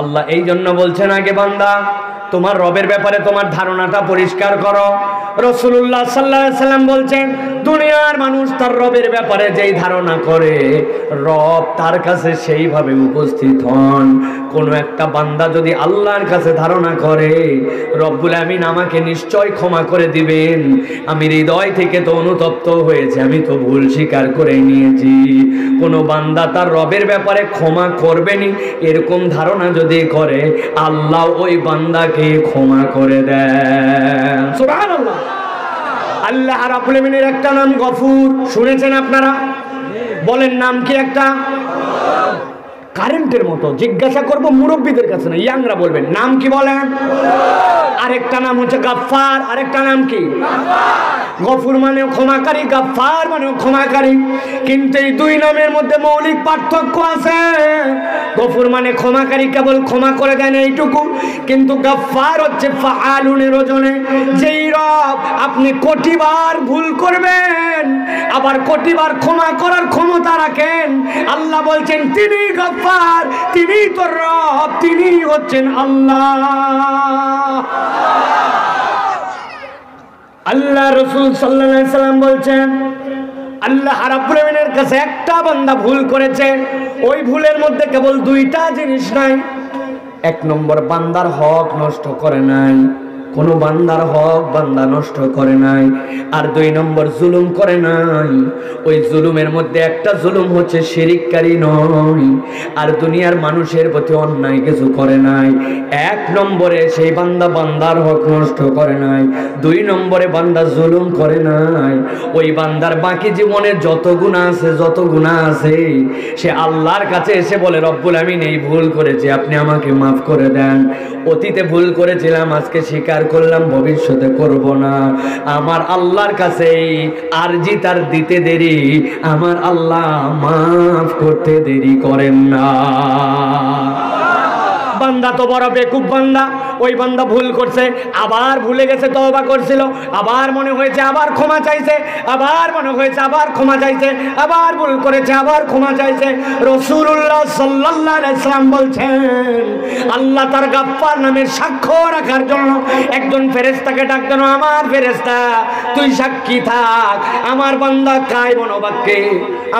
আল্লাহ এই জন্য বলছেন আগে বান্দা তোমার রবের ব্যাপারে তোমার ধারণাটা পরিষ্কার করো। রাসূলুল্লাহ সাল্লাল্লাহু আলাইহি সাল্লাম বলছেন দুনিয়ার মানুষ তার রবের ব্যাপারে যেই ধারণা করে রব তার কাছে সেইভাবে উপস্থিত হন। কোনো একটা বান্দা যদি আল্লাহর কাছে ধারণা করে রব্বুল আমিন আমাকে নিশ্চয় ক্ষমা করে দিবেন, আমি হৃদয় থেকে তো অনুতপ্ত হয়েছে, আমি তো ভুল স্বীকার করে নিয়েছি। কোনো বান্দা তার রবের ব্যাপারে ক্ষমা করবেনই এরকম ধারণা যদি করে আল্লাহ ওই বান্দাকে ক্ষমা করে দেন। সুবহানাল্লাহ। আল্লাহ রাব্বুল আমিনের একটা নাম গফুর, শুনেছেন আপনারা? বলেন নাম কি একটা? কারেন্টের মতো জিজ্ঞাসা করব মুরব্বীদের কাছে না, ইয়াংরা বলবেন নাম কি বলেন। আরেকটা নাম হচ্ছে গাফফার, আরেকটা নাম কি? গফুর মানে ক্ষমাকারী, গাফফার মানে ক্ষমাকারী। কিন্তু এই দুই নামের মধ্যে মৌলিক পার্থক্য আছে। গফুর মানে ক্ষমাকারী, কেবল ক্ষমা করে দেন এইটুকু, কিন্তু গাফফার হচ্ছে ফাআলুনের ওজনে। যেই রব আপনি কোটিবার ভুল করবেন আবার কোটিবার ক্ষমা করার ক্ষমতা রাখেন, আল্লাহ বলছেন তিনি গাফফার, তিনি তো রব, তিনি হচ্ছেন আল্লাহ। আল্লাহ রাসূল সাল্লাল্লাহু আলাইহি সাল্লাম বলছেন আল্লাহ রাব্বুল আমিনের কাছে একটা বান্দা ভুল করেছে, ওই ভুলের মধ্যে কেবল দুইটা জিনিস নাই। এক নম্বর বান্দার হক নষ্ট করে নাই, কোনো বান্দার হক বান্দা নষ্ট করে নাই। আর দুই নম্বর জুলুম করে নাই। ওই জুলুমের মধ্যে একটা জুলুম হচ্ছে শিরিককারী নয়, আর দুনিয়ার মানুষের প্রতি অন্যায় কিছু করে নাই। এক নম্বরে সেই বান্দা বান্দার হক নষ্ট করে নাই, দুই নম্বরে বান্দা জুলুম করে নাই। ওই বান্দার বাকি জীবনে যত গুনাহ আছে সে আল্লাহর কাছে এসে বলে রব্বুল আমিন এই ভুল করেছি, আপনি আমাকে মাফ করে দেন। অতীতে ভুল করেছিলাম, আজকে স্বীকার করলাম, ভবিষ্যতে করব না। আমার আল্লাহর কাছে আরজি তার দিতে দেরি, আমার আল্লাহ মাফ করতে দেরি করেন না। বান্দা তো বড় বেকুব বান্দা, ওই বান্দা ভুল করছে, আবার ভুলে গেছে, তওবা করছিল, আবার মনে হয়েছে, আবার ক্ষমা চাইছে, আবার মনে হয়েছে, আবার ক্ষমা চাইছে, আবার ভুল করেছে, আবার ক্ষমা চাইছে। রাসূলুল্লাহ সাল্লাল্লাহু আলাইহি সাল্লাম বলছেন আল্লাহ তার গাফফার নামের সাক্ষ্য রাখার জন্য একজন ফেরেশতাকে ডাক দেন, আমার ফেরেশতা তুই সাক্ষী থাক, আমার বান্দা কায় মনোবাক্যে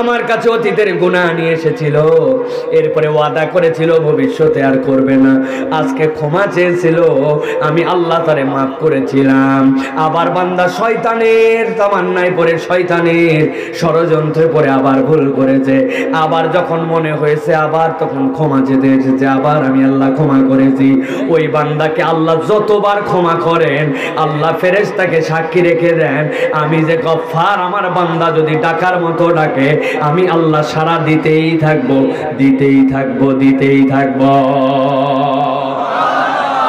আমার কাছে অতীতের গুনাহ নিয়ে এসেছিল, এরপরে ওয়াদা করেছিল ভবিষ্যতে আর করবে না, আজকে ক্ষমা চেয়েছিল, আমি আল্লাহ তারে মাফ করেছিলাম। আবার বান্দা শয়তানের তামান্নায় পড়ে, শয়তানের ষড়যন্ত্রে পড়ে আবার ভুল করেছে, আবার যখন মনে হয়েছে আবার তখন ক্ষমা চেতে এসেছে, আবার আমি আল্লাহ ক্ষমা করেছি। ওই বান্দাকে আল্লাহ যতবার ক্ষমা করেন আল্লাহ ফেরেশতাকে সাক্ষী রেখে দেন, আমি যে গফফার, আমার বান্দা যদি ডাকার মতো ডাকে আমি আল্লাহ সাড়া দিতেই থাকবো, দিতেই থাকবো, দিতেই থাকবো।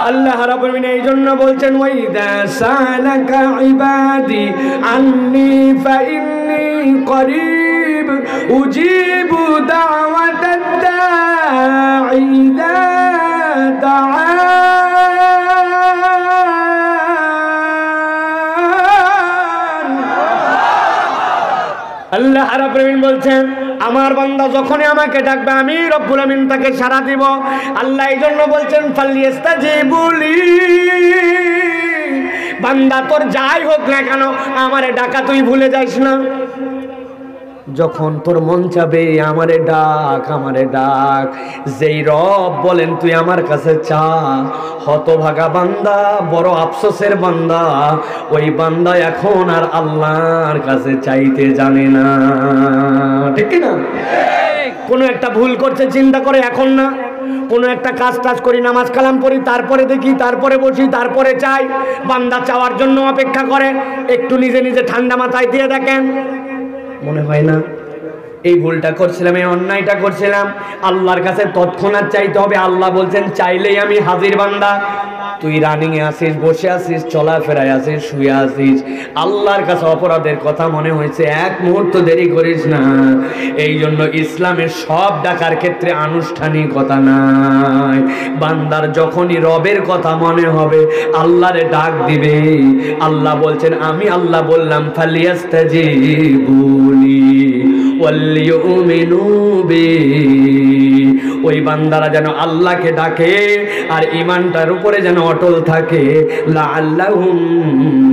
আল্লাহ রাব্বুল আমিন এই জন্য বলছেন ওয়াইদা সালাকা ইবাদি আন্নী ফাইন্নী করিব উজিবু দাওয়াতাদ দাঈ ইযা দাআন। আল্লাহ রাব্বুল আমিন বলছেন আমার বান্দা যখনই আমাকে ডাকবে আমি রব্বুল আমিন তাকে সাড়া দিব। আল্লাহ এই জন্য বলছেন ফালিয়াস্তাজিবুলি, বান্দা তোর যাই হোক না কেন আমারে ডাকা তুই ভুলে যাস না। যখন তোর মন চাবে আমারে ডাক, আমারে ডাক। যেই রব বলেন তুই আমার কাছে চা, হতভাগা বান্দা, বড় আফসোসের বান্দা, ওই বান্দা এখন আর আল্লাহর কাছে চাইতে জানে না, ঠিক না? কোনো একটা ভুল করছে চিন্তা করে এখন না, কোনো একটা কাজ টাজ করি, নামাজ কালাম পড়ি, তারপরে দেখি, তারপরে বসি, তারপরে চাই। বান্দা চাওয়ার জন্য অপেক্ষা করে, একটু নিজে নিজে ঠান্ডা মাথায় দিয়ে দেখেন, মনে হয় না এই ভুলটা করছিলাম, এই অন্যায়টা করছিলাম, আল্লাহর কাছে তৎক্ষণাৎ চাইতে হবে। আল্লাহ বলছেন চাইলেই আমি হাজির বান্দা। তুই রানিং এ আসিস, বসে আসিস, চলাফেরায় আসিস, শুয়ে আসিস, আল্লাহর কাছে অপরাধের কথা মনে হয়েছে, এক মুহূর্ত দেরি করিস না। এই জন্য ইসলামের সব ডাকার ক্ষেত্রে আনুষ্ঠানিকতা নাই। বান্দার যখনই রবের কথা মনে হবে আল্লাহরে ডাক দিবে। আল্লাহ বলছেন আমি আল্লাহ বললাম ফালিয়াস্তাজিবুলি ওয়ালিউমিনু বি, ওই বান্দারা যেন আল্লাহকে ডাকে আর ঈমানটার উপরে যেন অটল থাকে। লাআল্লাহুম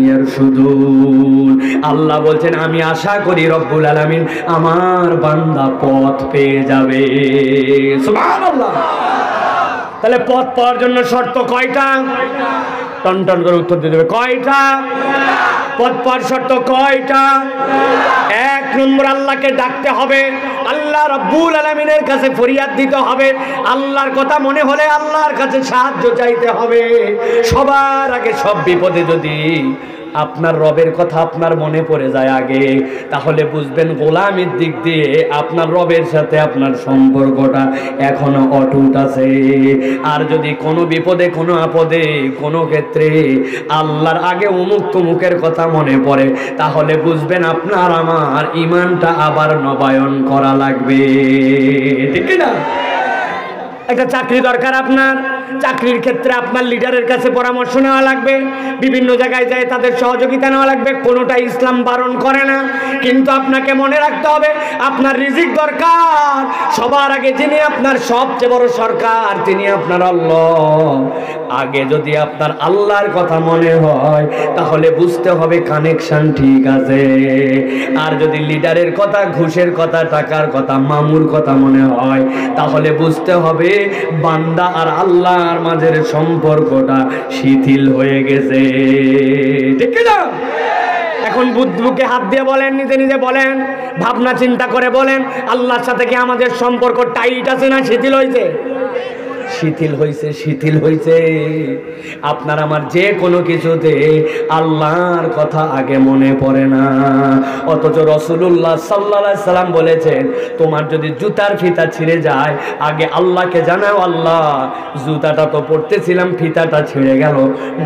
ইয়ারশুদুন, আল্লাহ বলছেন আমি আশা করি রব্বুল আলামিন আমার বান্দা পথ পেয়ে যাবে। সুবহানাল্লাহ। তাহলে পথ পাওয়ার জন্য শর্ত কয়টা? টন টন করে উত্তর দিয়ে দেবে। কয়টা? পথ পাওয়ার শর্ত কয়টা? এক নম্বর, আল্লাহকে ডাকতে হবে, আল্লাহ রাব্বুল আলামিনের কাছে ফরিয়াদ দিতে হবে, আল্লাহর কথা মনে হলে আল্লাহর কাছে সাহায্য চাইতে হবে। সবার আগে সব বিপদে যদি আপনার রবের কথা আপনার মনে পড়ে যায় আগে, তাহলে বুঝবেন গোলামির দিক দিয়ে আপনার রবের সাথে আপনার সম্পর্কটা এখনো অটুট আছে। আর যদি কোনো বিপদে, কোনো আপদে, কোনো ক্ষেত্রে আল্লাহর আগে অমুক তমুকের কথা মনে পড়ে, তাহলে বুঝবেন আপনার আমার ঈমানটা আবার নবায়ন করা লাগবে। ঠিক না? একটা চাকরি দরকার আপনার, চাকরির ক্ষেত্রে আপনার লিডারের কাছে পরামর্শ নেওয়া লাগবে, বিভিন্ন জায়গায় যায় তাদের সহযোগিতা নেওয়া লাগবে। কোনোটা ইসলাম বারণ করে না, কিন্তু আপনাকে মনে রাখতে হবে আপনার রিজিক দরকার। সবার আগে যিনি আপনার সবচেয়ে বড় সরকার তিনি আপনার আল্লাহ। আগে যদি আপনার আল্লাহর কথা মনে হয় তাহলে বুঝতে হবে কানেকশন ঠিক আছে। আর যদি লিডারের কথা, ঘুষের কথা, টাকার কথা, মামুর কথা মনে হয় তাহলে বুঝতে হবে বান্দা আর আল্লাহর মাঝের সম্পর্কটা শিথিল হয়ে গেছে। ঠিক না? এখন বুকে হাত দিয়ে বলেন, নিজে নিজে বলেন, ভাবনা চিন্তা করে বলেন, আল্লাহর সাথে কি আমাদের সম্পর্ক টাইট আছে না শিথিল হয়েছে? শিথিল হয়েছে, শিথিল হয়েছে। আপনার আমার যে কোনো কিছুতে আল্লাহর কথা আগে মনে পড়ে না। অথচ রাসূলুল্লাহ সাল্লাল্লাহু আলাইহি সাল্লাম বলেছেন, তোমার যদি জুতার ফিতা ছিঁড়ে যায় আগে আল্লাহকে জানাও, আল্লাহ জুতাটা তো পরতেছিলাম, ফিতাটা ছিঁড়ে গেল,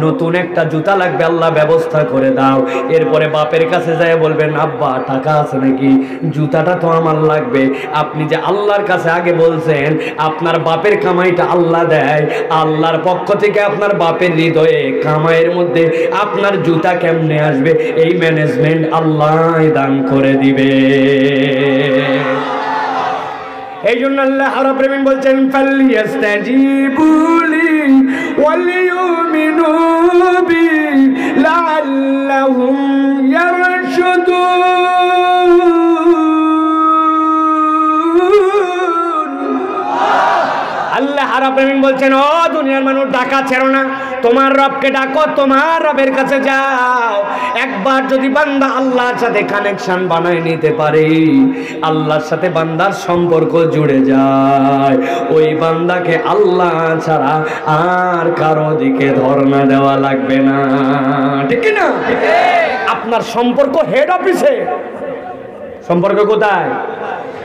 নতুন একটা জুতা লাগবে, আল্লাহ ব্যবস্থা করে দাও। এরপরে বাপের কাছে যায় বলবেন, আব্বা টাকা আছে নাকি, জুতাটা তো আমার লাগবে। আপনি যে আল্লাহর কাছে আগে বলছেন, আপনার বাপের কামাইটা আল্লাহ দেয়, আল্লাহর পক্ষ থেকে আপনার বাপের হৃদয়ে কামাইয়ের মধ্যে আপনার জুতা কেমনে আসবে, এই ম্যানেজমেন্ট আল্লাহ দান করে দিবে। এই জন্য আল্লাহ রাব্বুল আলামিন বলছেন, ফালইয়াস্তাজিবু লি ওয়ালিউমিনু বি লাআল্লাহুম ইয়ারশুদুন। আল্লাহ রাব্বুল আলামিন বলছেন, ও দুনিয়ার মানুষ, ডাকা ছেড়ো না, তোমার রবকে ডাকো, তোমার রবের কাছে যাও। একবার যদি বান্দা আল্লাহর সাথে কানেকশন বানায় নিতে পারে, আল্লাহর সাথে বান্দার সম্পর্ক জুড়ে যায়, ওই বান্দাকে আল্লাহ ছাড়া আর কারো দিকে ধর্ণা দেওয়া লাগবে না। ঠিক না? আপনার সম্পর্ক হেড অফিসে, সম্পর্ক কোথায়?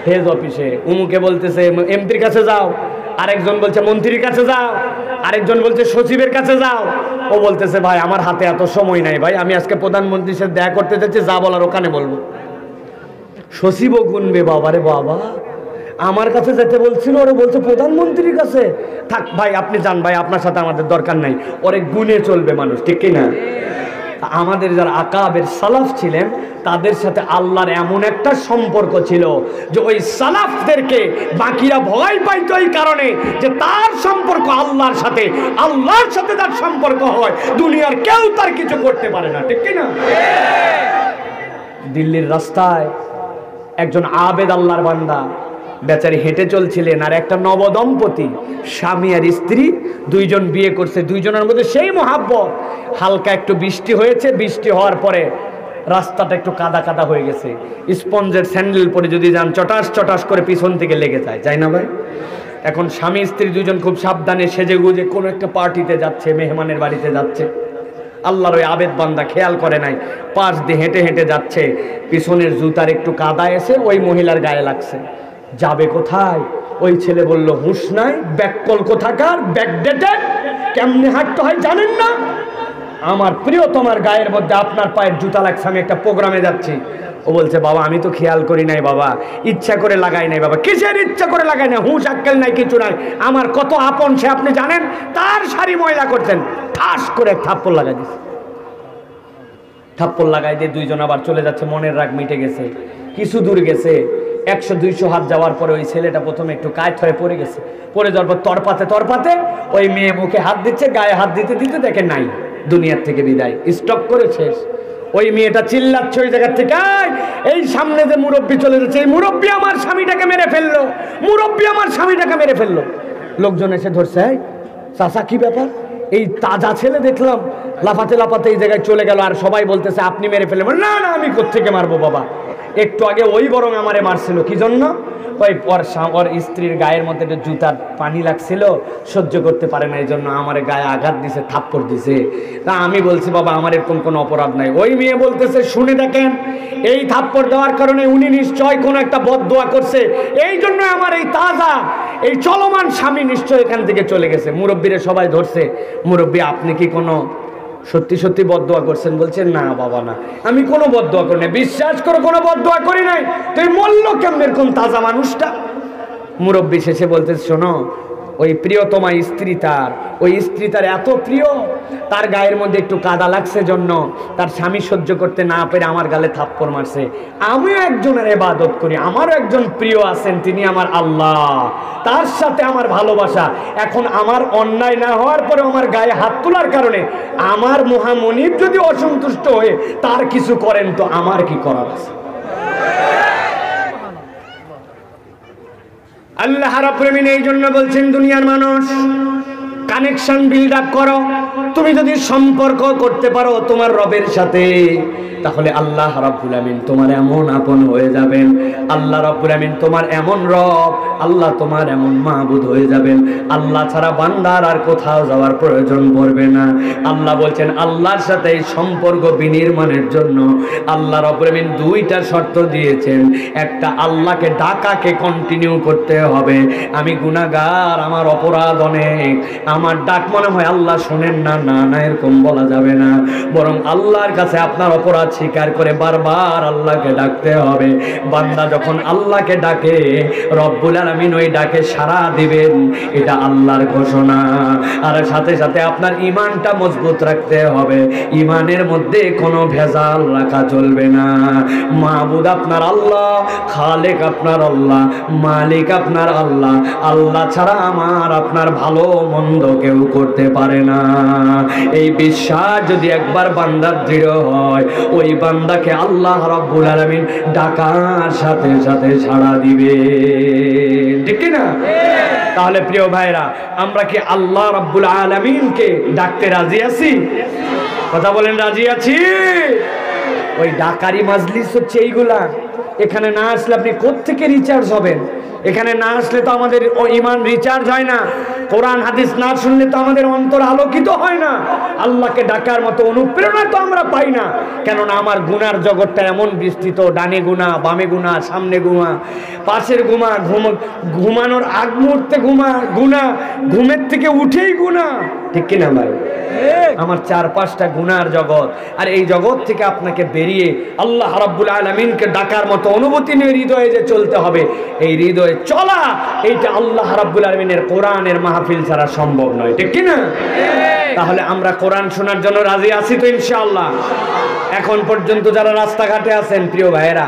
হেড অফিসে। উমুকে বলতেছে এমপির কাছে যাও, আরেকজন বলছে মন্ত্রীর কাছে যাও, আরেকজন বলছে সচিবের কাছে যাও। ও বলতেছে ভাই আমার হাতে এত সময় নাই ভাই, আমি আজকে প্রধানমন্ত্রীর সাথে দেখা করতে যাচ্ছি, যা বলার ওখানে বলবো। সচিবও গুনবে, বাবারে বাবা, আমার কাছে যেতে বলছিল, ওরা বলছে প্রধানমন্ত্রীর কাছে। থাক ভাই আপনি যান ভাই, আপনার সাথে আমাদের দরকার নাই। ওরে গুনে চলবে মানুষ। ঠিক কিনা? আমাদের যারা আকাবের সালাফ ছিলেন তাদের সাথে আল্লাহর এমন একটা সম্পর্ক ছিল যে ওই সালাফদেরকে বাকিরা ভয় পাইতো এই কারণে যে তার সম্পর্ক আল্লাহর সাথে, আল্লাহর সাথে তার সম্পর্ক হয়, দুনিয়ার কেউ তার কিছু করতে পারে না। ঠিক কিনা? দিল্লির রাস্তায় একজন আবেদ আল্লাহর বান্দা বেচারি হেঁটে চলছিলেন, আর একটা নবদম্পতি স্বামী আর স্ত্রী দুইজন বিয়ে করছে, দুইজনের মধ্যে সেই মহাব্বত। হালকা একটু বৃষ্টি হয়েছে, বৃষ্টি হওয়ার পরে রাস্তাটা একটু কাদা কাদা হয়ে গেছে, স্পঞ্জের স্যান্ডেল পরে যদি যান চটাস চটাস করে পিছন থেকে লেগে যায়, যাই না ভাই? এখন স্বামী স্ত্রী দুজন খুব সাবধানে সেজে গুজে কোনো একটা পার্টিতে যাচ্ছে, মেহমানের বাড়িতে যাচ্ছে। আল্লাহর ওই আবেদ বান্দা খেয়াল করে নাই, পাশ দিয়ে হেঁটে হেঁটে যাচ্ছে, পিছনের জুতার একটু কাদা এসে ওই মহিলার গায়ে লাগছে। যাবে কোথায়? ওই ছেলে বলল, হুঁশ নাই, ব্যাককল কোথাকার, ব্যাকডেটেড, কেমনে হাঁটতে হয় জানেন না? আমার প্রিয় তোমার গায়ের মধ্যে আপনার পায়ের জুতা লাগছে, আমি একটা প্রোগ্রামে যাচ্ছি। ও বলছে, বাবা আমি তো খেয়াল করি নাই বাবা, ইচ্ছা করে লাগাই নাই বাবা। কিসের ইচ্ছা করে লাগাই না? হুঁশ আক্কেল নাই, কিছু নাই। আমার কত আপন সে আপনি জানেন? তার শাড়ি ময়লা করছেন, ঠাস করে থাপ্পড় লাগাই দিচ্ছে। থাপ্পড় লাগাই দিয়ে দুইজন আবার চলে যাচ্ছে, মনের রাগ মিটে গেছে। কিছু দূর গেছে, 100-200 হাত যাওয়ার পরে ওই ছেলেটা প্রথমে একটু কায়ত হয়ে পড়ে গেছে। পড়ে যাওয়ার পর তরপাতে ওই মেয়ে মুখে হাত দিচ্ছে, গায়ে হাত দিতে দিতে দেখে নাই, দুনিয়ার থেকে বিদায়, স্টপ করে শেষ। ওই মেয়েটা চিল্লাচ্ছে ওই জায়গার থেকে, এই সামনে যে মুরব্বী চলে যাচ্ছে, এই মুরব্বী আমার স্বামীটাকে মেরে ফেললো, মুরব্বী আমার স্বামীটাকে মেরে ফেললো। লোকজন এসে ধরছে, চাচা কি ব্যাপার? এই তাজা ছেলে দেখলাম লাফাতে লাফাতে এই জায়গায় চলে গেল, আর সবাই বলতেছে আপনি মেরে ফেললেন। না না, আমি কোত্থেকে মারবো বাবা, একটু আগে ওই বরং আমারে মারছিল। কি জন্য? ওই ওর স্ত্রীর গায়ের মধ্যে একটু জুতার পানি লাগছিল, সহ্য করতে পারে না, এই জন্য আমার গায়ে আঘাত দিছে, থাপ্পড় দিছে। তা আমি বলছি বাবা আমার এরকম কোনো অপরাধ নাই। ওই মেয়ে বলতেছে শুনে দেখেন, এই থাপ্পড় দেওয়ার কারণে উনি নিশ্চয় কোনো একটা বদদোয়া করছে, এই জন্য আমার এই তাজা এই চলমান স্বামী নিশ্চয় এখান থেকে চলে গেছে। মুরব্বীরা সবাই ধরছে, মুরব্বী আপনি কি কোনো সত্যি সত্যি বদদোয়া করছেন? বলছেন না বাবা না, আমি কোনো বদদোয়া করি নাই, বিশ্বাস করো কোনো বদদোয়া করি নাই। তুই মূল্য কেমন এরকম তাজা মানুষটা? মুরব্বী শেষে বলতে, শোনো ওই প্রিয়তমা স্ত্রী ওই স্ত্রী তার এত প্রিয়, তার গায়ের মধ্যে একটু কাদা লাগছে জন্য তার স্বামী সহ্য করতে না পেরে আমার গালে থাপ্পড় মারছে। আমিও একজনের ইবাদত করি, আমারও একজন প্রিয় আছেন, তিনি আমার আল্লাহ, তার সাথে আমার ভালোবাসা। এখন আমার অন্যায় না হওয়ার পরে আমার গায়ে হাত তোলার কারণে আমার মহামনিব যদি অসন্তুষ্ট হয়ে তার কিছু করেন, তো আমার কি করার আছে? আল্লাহ রাব্বুল আমিন এই জন্য বলছেন, দুনিয়ার মানুষ কানেকশন বিল্ড আপ করো। তুমি যদি সম্পর্ক করতে পারো তোমার রবের সাথে, তাহলে আল্লাহ রাব্বুল আমিন তোমার এমন আপন হয়ে যাবেন, আল্লাহ রাব্বুল আমিন তোমার এমন রব, আল্লাহ তোমার এমন মাবুদ হয়ে যাবেন, আল্লাহ ছাড়া বান্দার আর কোথাও যাওয়ার প্রয়োজন পড়বে না। আল্লাহ বলছেন আল্লাহর সাথে এই সম্পর্ক বিনির্মাণের জন্য আল্লাহ রাব্বুল আমিন দুইটা শর্ত দিয়েছেন। একটা, আল্লাহকে ডাকাকে কন্টিনিউ করতে হবে। আমি গুনাহগার, আমার অপরাধ অনেক, আমার ডাক মনে হয় আল্লাহ শোনেন না, না না এরকম বলা যাবে না, বরং আল্লাহর কাছে আপনার অপরাধ স্বীকার করে বারবার আল্লাহকে ডাকতে হবে। বান্দা যখন আল্লাহকে ডাকে রব্বুল আলামিন ওই ডাকে সাড়া দিবেন, এটা আল্লাহর ঘোষণা। আর সাথে সাথে আপনার ঈমানটা মজবুত রাখতে হবে, ঈমানের মধ্যে কোনো ভেজাল রাখা চলবে না। মাবুদ আপনার আল্লাহ, খালেক আপনার আল্লাহ, মালিক আপনার আল্লাহ, আল্লাহ ছাড়া আমার আপনার ভালো মন্দ কেউ করতে পারে না। এই বিশ্বাস যদি একবার বান্দার দৃঢ় হয়, ওই বান্দাকে আল্লাহ রাব্বুল আলামিন ডাকার সাথে সাথে সাড়া দিবে, ঠিক কি না? তাহলে প্রিয় ভাইরা, আমরা কি আল্লাহ রাব্বুল আলামিনকে ডাকতে রাজি আছি? কথা বলেন, রাজি আছি? ওই ডাকারি মাজলিস হচ্ছে এইগুলা। এখানে না আসলে আপনি কোত্থেকে রিচার্জ হবেন? এখানে না আসলে তো আমাদের ঈমান রিচার্জ হয় না, কোরআন হাদিস না শুনলে তো আমাদের অন্তর আলোকিত হয় না, আল্লাহকে ডাকার মতো অনুপ্রেরণা তো আমরা পাই না। কেননা আমার গুনার জগৎটা এমন বিস্তৃত, ডানে গুনাহ, বামে গুনাহ, সামনে গুনাহ, পাশের গুনাহ, ঘুমানোর আগ মুহূর্তে গুনাহ, ঘুমের থেকে উঠেই গুনাহ, ঠিক কিনা ভাই? আমার 4-5টা গুনার জগৎ। আর এই জগৎ থেকে আপনাকে বেরিয়ে আল্লাহ রাব্বুল আলামিনকে ডাকার মতো অনুভূতি নিয়ে হৃদয়ে যে চলতে হবে, এই হৃদয়ে চলা এইটা আল্লাহ রাব্বুল আলামিনের কোরআনের মাহফিল ছাড়া সম্ভব নয়, ঠিক কি না? তাহলে আমরা কোরআন শোনার জন্য রাজি আছি তো ইনশাআল্লাহ? এখন পর্যন্ত যারা রাস্তাঘাটে আছেন প্রিয় ভাইয়েরা,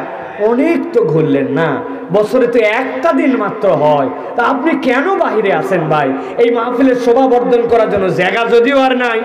অনেক তো ঘুরলেন না, বছরে তো একটা দিন মাত্র হয়, তা আপনি কেন বাহিরে আছেন ভাই? এই মাহফিলের শোভা বর্ধন করার জন্য জায়গা যদিও আর নাই,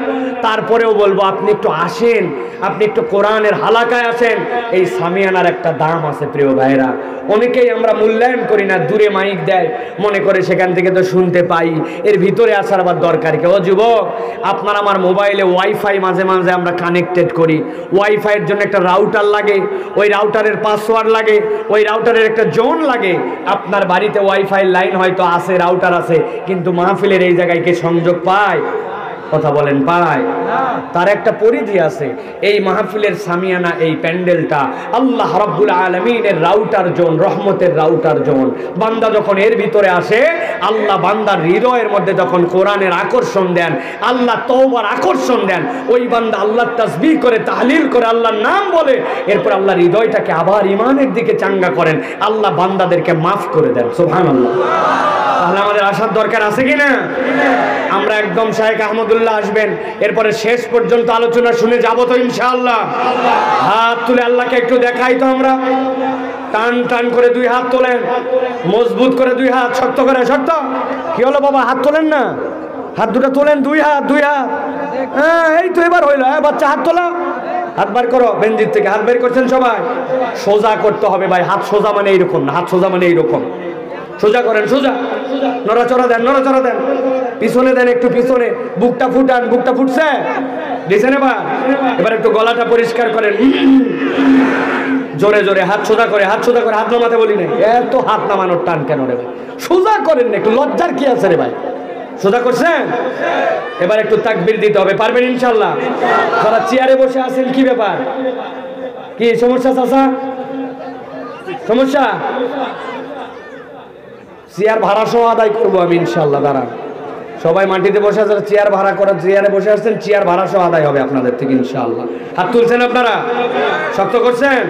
তারপরেও বলবো আপনি একটু আসেন, আপনি একটু কোরআনের হালাকায় আসেন। এই সামিয়ানার একটা দাম আছে প্রিয় ভাইরা, অনেকেই আমরা মূল্যায়ন করি না, দূরে মাইক দেয় মনে করে সেখান থেকে তো শুনতে পাই, এর ভিতরে আসার আবার দরকার কি? ও যুবক, আপনার আমার মোবাইলে ওয়াইফাই মাঝে মাঝে আমরা কানেক্টেড করি, ওয়াইফাইয়ের জন্য একটা রাউটার লাগে, ওই রাউটারের পাসওয়ার্ড লাগে, ওই রাউটারের একটা জোন লাগে। আপনার বাড়িতে ওয়াইফাই লাইন হয়তো আছে, রাউটার আছে, কিন্তু মাহফিলের এই জায়গায় কে সংযোগ পায়? কথা বলেন, পায়? তার একটা পরিধি আছে। এই মাহফিলের সামিয়ানা, এই প্যান্ডেলটা আল্লাহ রাব্বুল আলামিনের রাউটার জোন, রহমতের রাউটার জোন। বান্দা যখন এর ভিতরে আসে, আল্লাহ বান্দার হৃদয়ের মধ্যে যখন কোরআনের আকর্ষণ দেন, আল্লাহ তওবার আকর্ষণ দেন, ওই বান্দা আল্লাহর তাসবিহ করে, তাহলিল করে, আল্লাহর নাম বলে, এরপর আল্লাহর হৃদয়টাকে আবার ঈমানের দিকে চাঙ্গা করেন, আল্লাহ বান্দাদেরকে মাফ করে দেন। সুবহানাল্লাহ। তাহলে আমাদের আসার দরকার আছে কিনা? আমরা একদম শায়েখ আহমদুল্লাহ আসবেন, এরপরে শেষ পর্যন্ত আলোচনা শুনে যাবো তো ইনশাআল্লাহ? হাত তুলে আল্লাহকে একটু দেখাই তো আমরা। টান টান করে দুই হাত তোলেন, মজবুত করে দুই হাত, শক্ত করে, শক্ত। কি হলো বাবা, হাত তোলেন না, হাত দুটো তোলেন, দুই হাত, দুই হাত। হ্যাঁ, এই তো এবার হইলো। হ্যাঁ বাচ্চা, হাত তোলা, হাত বার করো, বেঞ্জির থেকে হাত বের করছেন সবাই। সোজা করতে হবে ভাই, হাত সোজা মানে এইরকম না, হাত সোজা মানে এইরকম। সোজা করেন, সোজা, নড়াচড়া দেন, নড়াচড়া দেন, পিছনে দেন, একটু পিছনে, বুকটা ফুটান, বুকটা ফুটছে, দিয়েছেন। এবার একটু গলাটা পরিষ্কার করেন, জোরে জোরে, হাত সোজা করে, হাত সোজা করে, হাত নামাতে বলি না। এত হাত নামানোর টান কেন রে ভাই? সোজা করেন না, একটু লজ্জার কি আছে রে ভাই? সোজা করছেন? এবার একটু তাকবীর দিতে হবে, পারবেন ইনশাল্লাহ? যারা চেয়ারে বসে আছেন, কি ব্যাপার, কি সমস্যা চাচা? সমস্যা? চেয়ার ভাড়া সহ আদায় করবো আমি ইনশাল্লাহ। দাঁড়ান, সবাই মাটিতে বসে আছেন, চেয়ার ভাড়া করার, চেয়ারে বসে আসছেন, চেয়ার ভাড়া সহ আদায় হবে আপনাদের থেকে ইনশাআল্লাহ। হাত তুলছেন আপনারা, শক্ত করছেন,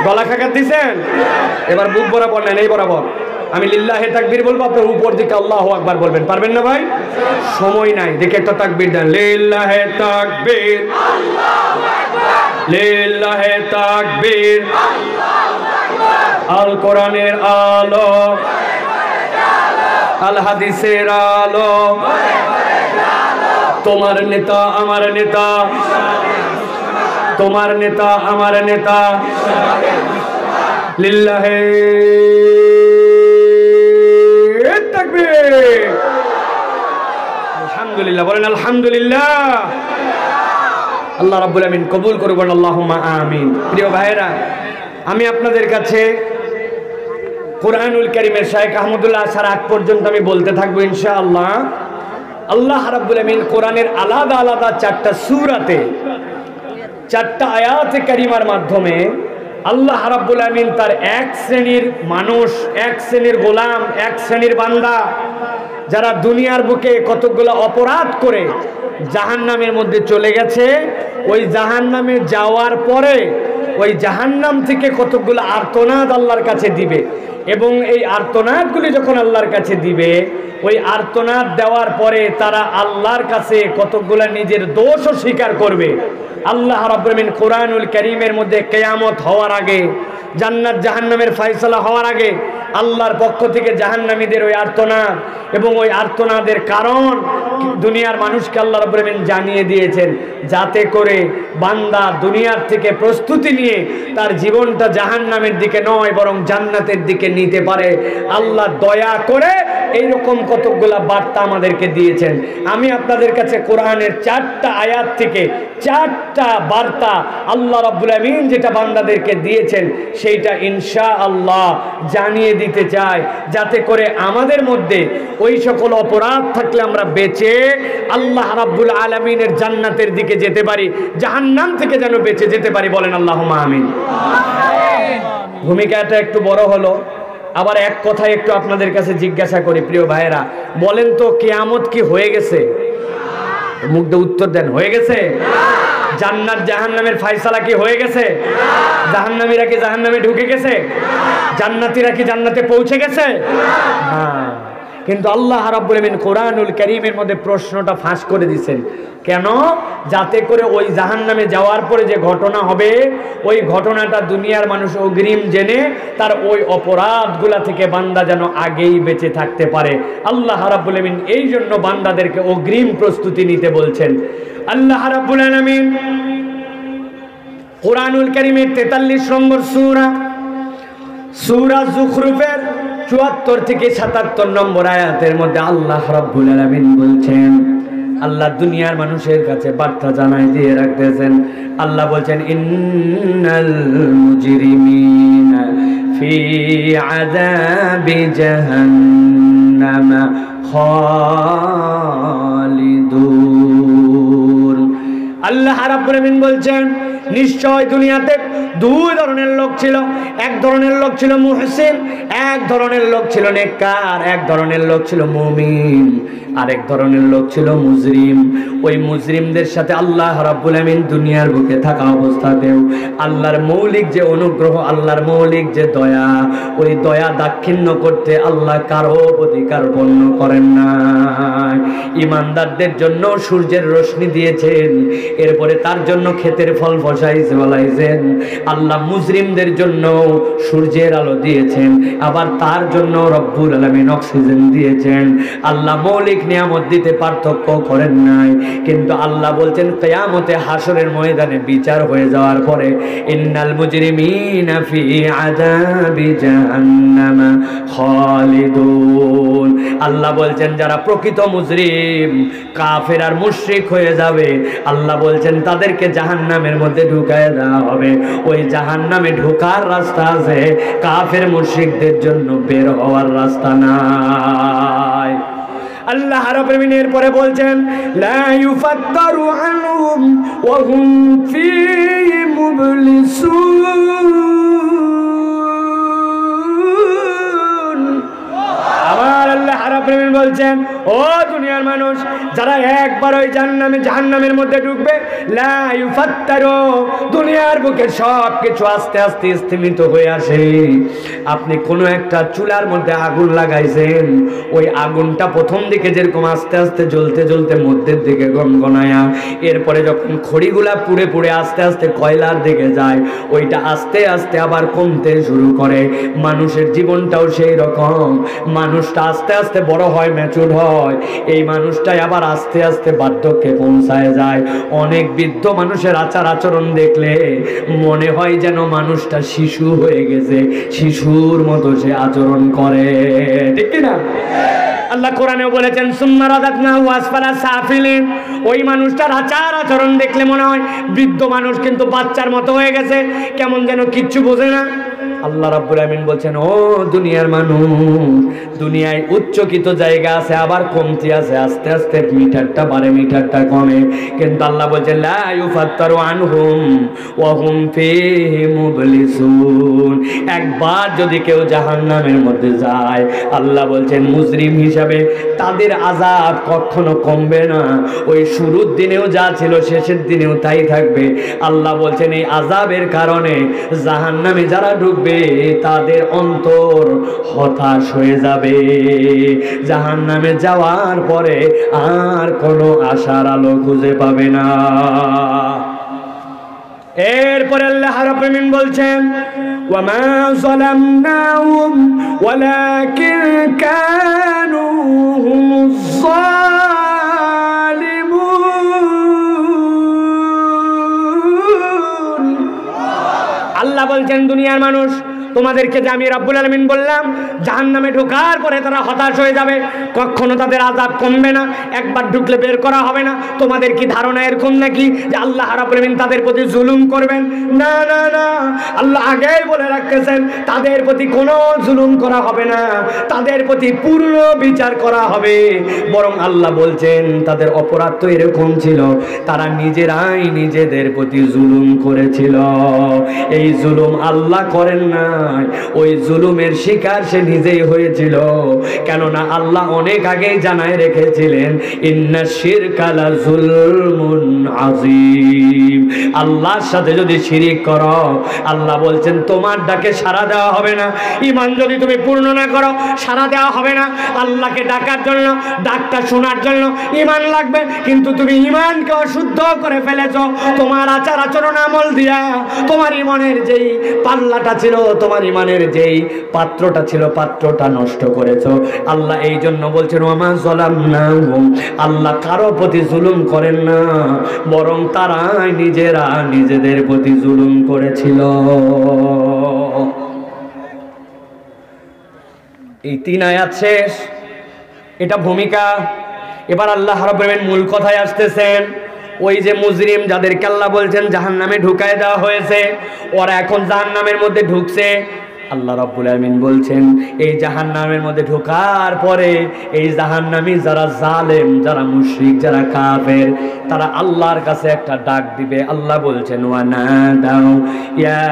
গলা খাকাত দিছেন। এবার বুক বরাবর নেন, এই বরাবর। আমি লিল্লাহে তাকবীর বলবো, আপনার উপর দিকে আল্লাহু আকবার বলবেন। পারবেন না ভাই? সময় নাই, দেখে একটা তাকবীর দেন। লিল্লাহে তাকবীর, লিল্লাহে তাকবীর, আল কোরআনের আলো, আল হাদিসের আলো, তোমার নেতা আমার নেতা, তোমার নেতা আমার নেতা, লিল্লাহে তাকবীর। আলহামদুলিল্লাহ বলেন, আলহামদুলিল্লাহ। আল্লাহ রাব্বুল আমিন কবুল করবেন, আল্লাহুম্মা আমিন। প্রিয় ভাইরা, আমি আপনাদের কাছে কুরআনুল কারীমের শাইখ আহমদুল্লাহ আসার আগ পর্যন্ত আমি বলতে থাকবো ইনশাআল্লাহ। আল্লাহ রাব্বুল আমিন কোরআনের আলাদা আলাদা 4টা সূরাতে 4টা আয়াতে কারিমার মাধ্যমে আল্লাহ রাব্বুল আমিন তার এক শ্রেণীর মানুষ, এক শ্রেণীর গোলাম, এক শ্রেণীর বান্দা যারা দুনিয়ার বুকে কতগুলো অপরাধ করে জাহান্নামের মধ্যে চলে গেছে, ওই জাহান্নামে যাওয়ার পরে ওই জাহান্নাম থেকে কতগুলো আর্তনাদ আল্লাহর কাছে দিবে, এবং এই আর্তনাদগুলি যখন আল্লাহর কাছে দিবে, ওই আর্তনাদ দেওয়ার পরে তারা আল্লাহর কাছে কতগুলো নিজের দোষও স্বীকার করবে। আল্লাহ রাব্বুল আমিন কোরআনুল কারীমের মধ্যে কিয়ামত হওয়ার আগে, জান্নাত জাহান্নামের ফয়সালা হওয়ার আগে আল্লাহর পক্ষ থেকে জাহান্নামীদের ওই আর্তনাদ এবং ওই আর্তনাদের কারণ দুনিয়ার মানুষকে আল্লাহ রাব্বুল আমিন জানিয়ে দিয়েছেন, যাতে করে বান্দা দুনিয়ার থেকে প্রস্তুতি নিয়ে তার জীবনটা জাহান্নামের দিকে নয় বরং জান্নাতের দিকে নিতে পারে। আল্লাহ দয়া করে এইরকম কতগুলা বার্তা আমাদেরকে দিয়েছেন। আমি আপনাদের কাছে কোরআনের 4টা আয়াত থেকে 4টা বার্তা আল্লাহ রাব্বুল আমিন যেটা বান্দাদেরকে দিয়েছেন সেইটা ইনশাআল্লাহ জানিয়ে দিতে চাই, যাতে করে আমাদের মধ্যে ওই সকল অপরাধ থাকলে আমরা বেঁচে আল্লাহ রাব্বুল আলামিনের জান্নাতের দিকে যেতে পারি, জাহান্নাম থেকে যেন বেঁচে যেতে পারি। বলেন আল্লাহুম্মা আমিন। ভূমিকাটা একটু বড় হলো, আবার এক কথায় একটু আপনাদের কাছে জিজ্ঞাসা করি প্রিয় ভাইয়েরা, বলেন তো কিয়ামত কি হয়ে গেছে? মুখ দিয়ে উত্তর দেন, হয়ে গেছে? জান্নাত জাহান্নামের ফয়সালা কি হয়ে গেছে? জাহান্নামীরা কি জাহান্নামে ঢুকে গেছে? জান্নাতীরা কি জান্নাতে পৌঁছে গেছে? হ্যাঁ, কিন্তু আল্লাহ রাব্বুল আমিন কোরআনুল কারীমের মধ্যে প্রশ্নটা ফাঁস করে দিয়েছেন। কেন? যাতে করে ওই জাহান্নামে যাওয়ার পরে যে ঘটনা হবে, ওই ঘটনাটা দুনিয়ার মানুষ অগ্রিম জেনে তার ওই অপরাধগুলা থেকে বান্দা যেন আগেই বেঁচে থাকতে পারে। আল্লাহ রাব্বুল আমিন এই জন্য বান্দাদেরকে অগ্রিম প্রস্তুতি নিতে বলছেন। আল্লাহ রাব্বুল আলামিন কোরআনুল কারীমের 43 নম্বর সূরা যুখরুফের 74 থেকে 77 নম্বর আয়াতের মধ্যে আল্লাহ রাব্বুল আলামিন বলছেন, আল্লাহ দুনিয়ার মানুষের কাছে বার্তা জানাই দিয়ে রাখতেছেন। আল্লাহ বলছেন, ইন্নাল মুজরিমিনা ফি আযাবি জাহান্নাম খালিদুন। আল্লাহ রাব্বুল আমিন বলছেন, নিশ্চয় দুনিয়াতে দুই ধরনের লোক ছিল। এক ধরনের লোক ছিল মুহসিন, এক ধরনের লোক ছিল নেককার, এক ধরনের লোক ছিল মুমিন, আরেক ধরনের লোক ছিল মুজরিম। ওই মুজরিমদের সাথে আল্লাহ রাব্বুল আমিন দুনিয়ার বুকে থাকা অবস্থাতেও আল্লাহর মৌলিক যে অনুগ্রহ, আল্লাহর মৌলিক যে দয়া, ওই দয়া দাক্ষিণ্য করতে আল্লাহ কারো অধিকার বর্ণ করেন না। ইমানদারদের জন্য সূর্যের রশ্মি দিয়েছেন, এরপরে তার জন্য ক্ষেতের ফল ফসল বসাইছে বলাইছেন। আল্লাহ মুজরিমদের জন্য সূর্যের আলো দিয়েছেন, আবার তার জন্য রব্বুল আলামিন অক্সিজেন দিয়েছেন। আল্লাহ মৌলিক নিয়ামত দিতে পার্থক্য করেন নাই, কিন্তু আল্লাহ বলছেন কিয়ামতে হাসরের ময়দানে বিচার হয়ে যাওয়ার পরে ইন্নাল মুজরিমিনা ফি আযাবি জাহান্নাম খালিদুন। আল্লাহ বলছেন যারা প্রকৃত মুজরিম কাফের আর মুশরিক হয়ে যাবে, আল্লাহ বলছেন তাদেরকে জাহান্নামের মধ্যে ঢুকায় দেওয়া হবে। ওই জাহান্নামে ঢোকার রাস্তা আছে, কাফের মুশরিকদের জন্য বের হওয়ার রাস্তা নাই। আল্লাহ রাব্বুল আলামিনের পরে বলছেন লা ইউফাত্তারু আনহুম ওয়া হুম ফীহি মুবলিসুন। আবার আল্লাহ রাব্বুল আলামিন বলছেন ও দুনিয়ার মানুষ, যারা একবার ওই জাহান্নামের মধ্যে ঢুকবে, লা ইউফাত্তারু, দুনিয়ার বুকে সব কিছু আস্তে আস্তে স্থিমিত হয়ে আসে। আপনি কোনো একটা চুলার মধ্যে আগুন লাগাইছেন, ওই আগুনটা প্রথম দিকে যেরকম আস্তে আস্তে জ্বলতে জ্বলতে মধ্যের দিকে গনগনায়া, এরপরে যখন খড়িগুলা পুড়ে পুড়ে আস্তে আস্তে কয়লার দিকে যায়, ওইটা আস্তে আস্তে আবার কমতে শুরু করে। মানুষের জীবনটাও সেই রকম, মানুষটা আস্তে আস্তে বড় হয়, ম্যাচুর হয়, এই মানুষটাই আবার আস্তে আস্তে বার্ধক্যে পৌঁছায় যায়। অনেক বৃদ্ধ মানুষের আচার আচরণ দেখলে মনে হয় যেন মানুষটা শিশু হয়ে গেছে, শিশুর মতো সে আচরণ করে, ঠিক কিনা? আল্লাহ কোরআনেও বলেছেন সুম্মা রাদাদনাহু আসফালা সাফিলিন। ওই মানুষটার আচার আচরণ দেখলে মনে হয় বৃদ্ধ মানুষ, কিন্তু বাচ্চার মতো হয়ে গেছে, কেমন যেন কিচ্ছু বোঝে না। আল্লাহ রাব্বুল আলামিন বলছেন ও দুনিয়ার মানুষ, দুনিয়ায় উচ্চকিত জায়গা আছে, আবার কমতি আছে, আস্তে আস্তে মিটারটা বাড়ে, মিটারটা কমে, কিন্তু আল্লাহ বলছেন লা ইউফাত্তারু আনহুম ওয়া হুম ফীহি মুবলিসুন। একবার যদি কেউ জাহান্নামের মধ্যে যায়, আল্লাহ বলছেন মুজরিম হিসাবে তাদের আযাব কখনো কমবে না। ওই শুরুর দিনেও যা ছিল শেষের দিনেও তাই থাকবে। আল্লাহ বলছেন এই আযাবের কারণে জাহান্নামে যারা ঢুকবে তাদের অন্তর হতাশ হয়ে যাবে। জাহান্নামে যাওয়ার পরে আর কোনো আশার আলো খুঁজে পাবে না। এরপরে আল্লাহ রাব্বুল আলামিন বলছেন ওয়া মা যালামনাহুম ওয়ালাকিন কানু হুমুজ যালিমুন। আল্লাহ বলছেন দুনিয়ার মানুষ, তোমাদেরকে যে আমি রাব্বুল আলামিন বললাম জাহান্নামে ঢোকার পরে তারা হতাশ হয়ে যাবে, কখনো তাদের আযাব কমবে না, একবার ঢুকলে বের করা হবে না। তোমাদের কি ধারণা এরকম নাকি যে আল্লাহ রাব্বুল আলামিন তাদের প্রতি জুলুম করবেন? না না না, আল্লাহ আগেই বলে রাখতেছেন তাদের প্রতি কোনো জুলুম করা হবে না, তাদের প্রতি পূর্ণ বিচার করা হবে। বরং আল্লাহ বলছেন তাদের অপরাধ তো এরকম ছিল, তারা নিজেরাই নিজেদের প্রতি জুলুম করেছিল। এই জুলুম আল্লাহ করেন না, ওই জুলুমের শিকার সে নিজেই হয়েছিল। কেননা আল্লাহ অনেক আগেই জানায় রেখেছিলেন ইন্না শিরকা লা যুলমুন আযীম। আল্লাহর সাথে যদি শিরিক করো, আল্লাহ বলছেন তোমার ডাকে সাড়া দেওয়া হবে না। ঈমান যদি তুমি পূর্ণ না করো, সাড়া দেওয়া হবে না। আল্লাহকে ডাকার জন্য, ডাকটা শোনার জন্য ঈমান লাগবে, কিন্তু তুমি ঈমানকে অশুদ্ধ করে ফেলেছো তোমার আচার আচরণ আমল দিয়া। তোমার ঈমানের যেই পাল্লাটা ছিল, তোমার ঈমানের যেই পাত্রটা ছিল, পাত্রটা নষ্ট করেছো। আল্লাহ এই জন্য বলছেন ওয়া মা যালামনাহুম, আল্লাহ কারো প্রতি জুলুম করেন না, বরং তারাই নিজেরা নিজেদের প্রতি জুলুম করেছিল। এই 3 আয়াত শেষ, এটা ভূমিকা। এবার আল্লাহ রাব্বুল আলামিন মূল কথায় আসতেছেন। ওই যে মুজরিম যাদেরকে আল্লাহ বলছেন জাহান্নামে ঢুকায় দেওয়া হয়েছে, ওরা এখন জাহান্নামের মধ্যে ঢুকছে। আল্লাহ রাব্বুল আলামিন বলছেন এই জাহান্নামের মধ্যে ঢোকার পরে এই জাহান্নামী যারা জালেম, যারা মুশরিক, যারা কাফের, তারা আল্লাহর কাছে একটা ডাক দিবে। আল্লাহ বলছেন ওয়া নাদাউ ইয়া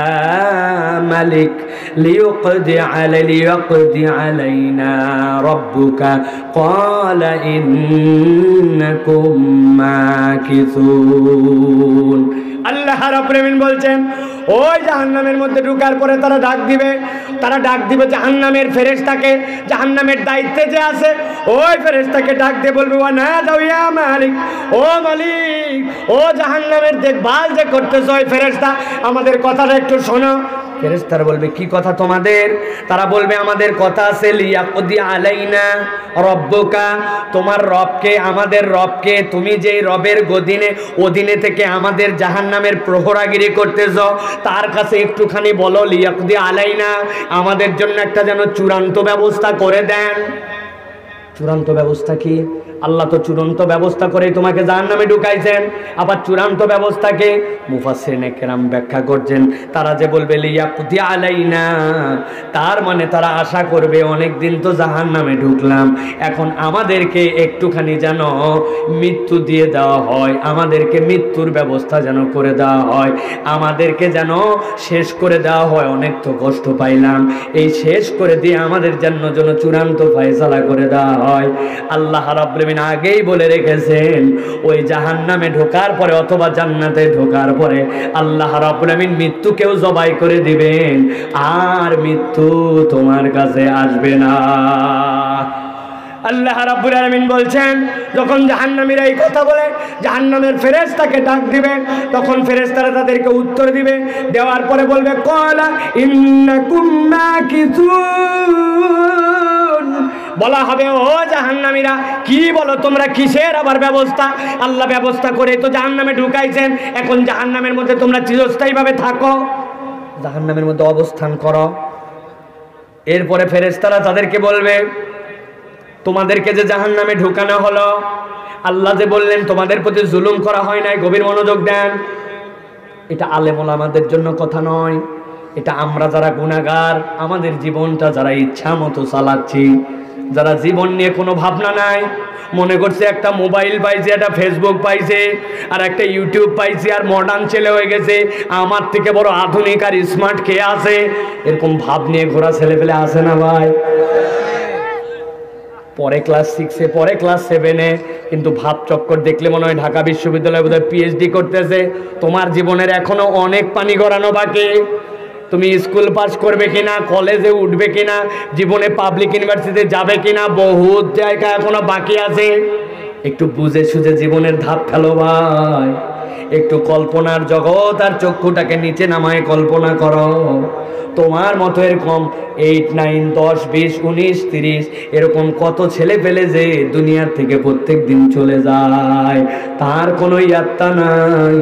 মালিক লিয়াকদি আলাইনা রাব্বুকা ক্বালা ইন্নাকুম মাকিসুন। আল্লাহ রাব্বুল আলামিন বলছেন ওই জাহান্নামের মধ্যে ঢোকার পরে তারা ডাক দিবে তারা ডাক দিবে জাহান্নামের ফেরেশতাকে, জাহান্নামের দায়িত্বে যে আছে ওই ফেরেশতাকে ডাক দিয়ে বলবে ওয়া না যাও ইয়া মালিক, ও মালিক, ও জাহান্নামের দেখভাল যে করতেছো ওই ফেরেশতা, আমাদের কথাটা একটু শোনো। ফেরেশতারা বলবে কি কথা তোমাদের? তারা বলবে আমাদের কথা আছে লিয়াকদি আলাইনা রব্বুকা, তোমার রবকে, আমাদের রবকে, তুমি যেই রবের অধীনে থেকে আমাদের জাহান্নামের প্রহরাগিরি করতেছো তার কাছে একটুখানি বলো লিয়াকদি আলাইনা, আমাদের জন্য একটা যেন চূড়ান্ত ব্যবস্থা করে দেন। চূড়ান্ত ব্যবস্থা কি? আল্লাহ তো চূড়ান্ত ব্যবস্থা করে তোমাকে জাহান্নামে ঢুকাইছেন, আবার চূড়ান্ত ব্যবস্থাকে মুফাসসিরিনে কেরাম ব্যাখ্যা করছেন। তারা যে বলবে লিয়াকদি আলাইনা, তার মানে তারা আশা করবে অনেক দিন তো জাহান্নামে ঢুকলাম, এখন আমাদেরকে একটুখানি যেন মৃত্যু দিয়ে দেওয়া হয়, আমাদেরকে মৃত্যুর ব্যবস্থা যেন করে দেওয়া হয়, আমাদেরকে যেন শেষ করে দেওয়া হয়, অনেক তো কষ্ট পাইলাম, এই শেষ করে দিয়ে আমাদের জন্য যেন চূড়ান্ত ফয়সালা করে দেওয়া হয়। আল্লাহ রাব্বুল আলামিন আগেই বলে রেখেছেন ওই জাহান্নামে ঢোকার পরে অথবা জান্নাতে ঢোকার পরে আল্লাহ রাব্বুল আলামিন মৃত্যুকেও জবাই করে দিবেন, আর মৃত্যু তোমার কাছে আসবে না। আল্লাহ রাব্বুল আলামিন বলছেন যখন জাহান্নামীরা এই কথা বলে জাহান্নামের ফেরেশতাকে ডাক দিবে, তখন ফেরেশতারা তাদেরকে উত্তর দিবে, দেওয়ার পরে বলবে ক্বালা ইন্নাকুম মাকিসুন, বলা হবে ও জাহান্নামীরা কি বলো তোমরা, কিসের আবার ব্যবস্থা? আল্লাহ ব্যবস্থা করে তো জাহান্নামে ঢুকাইছেন, এখন জাহান্নামের মধ্যে তোমরা চিরস্থায়ীভাবে থাকো, জাহান্নামের মধ্যে অবস্থান করো। এরপরে ফেরেশতারা তাদেরকে বলবে তোমাদেরকে যে জাহান্নামে ঢুকানো হলো, আল্লাহ যে বললেন তোমাদের প্রতি জুলুম করা হয় নাই, গভীর মনোযোগ দেন, এটা আলেম ওলামাদের জন্য কথা নয়, এটা আমরা যারা গুনাহগার, আমাদের জীবনটা যারা ইচ্ছা মতো চালাচ্ছি, যারা জীবন নিয়ে কোনো ভাবনা নাই, মনে করছে একটা মোবাইল পাইছে, একটা ফেসবুক পাইছে, আর একটা ইউটিউব পাইছে, আর মডার্ন ছেলে হয়ে গেছে, আমার থেকে বড় আধুনিক আর স্মার্ট কে আছে, এরকম ভাব নিয়ে ঘোরা ছেলেপেলে আছে না ভাই? পরে ক্লাস 6-এ, পরে ক্লাস 7-এ, কিন্তু ভাব চক্কর দেখলে মনে হয় ঢাকা বিশ্ববিদ্যালয়ে বোধহয় পিএইচডি করতেছে। তোমার জীবনের এখনো অনেক পানি গড়ানো বাকি। তুমি স্কুল পাস করবে কিনা, কলেজে উঠবে কিনা, জীবনে পাবলিক ইউনিভার্সিটিতে যাবে কিনা, বহুত জায়গা এখনো বাকি আছে। একটু বুঝে সুঝে জীবনের ধাপ ফেলো ভাই, একটু কল্পনার জগৎ আর চক্ষুটাকে নিচে নামায় কল্পনা করো। তোমার মতো এরকম 8, 9, 10, 20, 19, 30 এরকম কত ছেলে পেলে যে দুনিয়ার থেকে প্রত্যেক দিন চলে যায়, তার কোনো ইয়াত্তা নাই।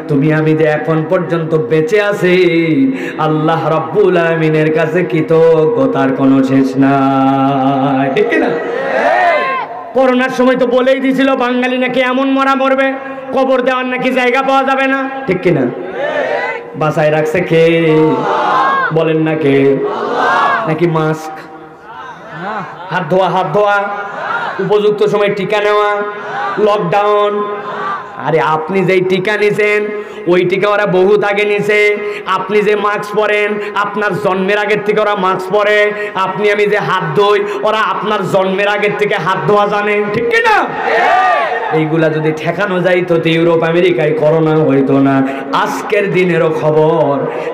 তুমি আমি যে এখন পর্যন্ত বেঁচে আছি, আল্লাহ রাব্বুল আলামিনের কাছে কৃতজ্ঞতার কোনো শেষ নাই, ঠিক না? করোনার সময় তো বলেই দিয়েছিল বাঙালি নাকি এমন মরা মরবে, কবর দেওয়ার নাকি জায়গা পাওয়া যাবে না, ঠিক কিনা? বাঁচায় রাখছে কে বলেন না? কে? নাকি মাস্ক, হাত ধোয়া, উপযুক্ত সময় টিকা নেওয়া, লকডাউন? আরে আপনি যেই টিকা নিছেন ওই টিকা ওরা বহুত আগে নিছে। আপনি যে মাস্ক পরেন আপনার জন্মের আগের থেকে ওরা মাস্ক পরে। আপনি আমি যে হাত ধুই ওরা আপনার জন্মের আগের থেকে হাত ধোয়া জানে, ঠিক কি না? এইগুলা যদি ঠেকানো যাইতো তো ইউরোপ আমেরিকায় করোনা হইতো না। আজকের দিনেরও খবর,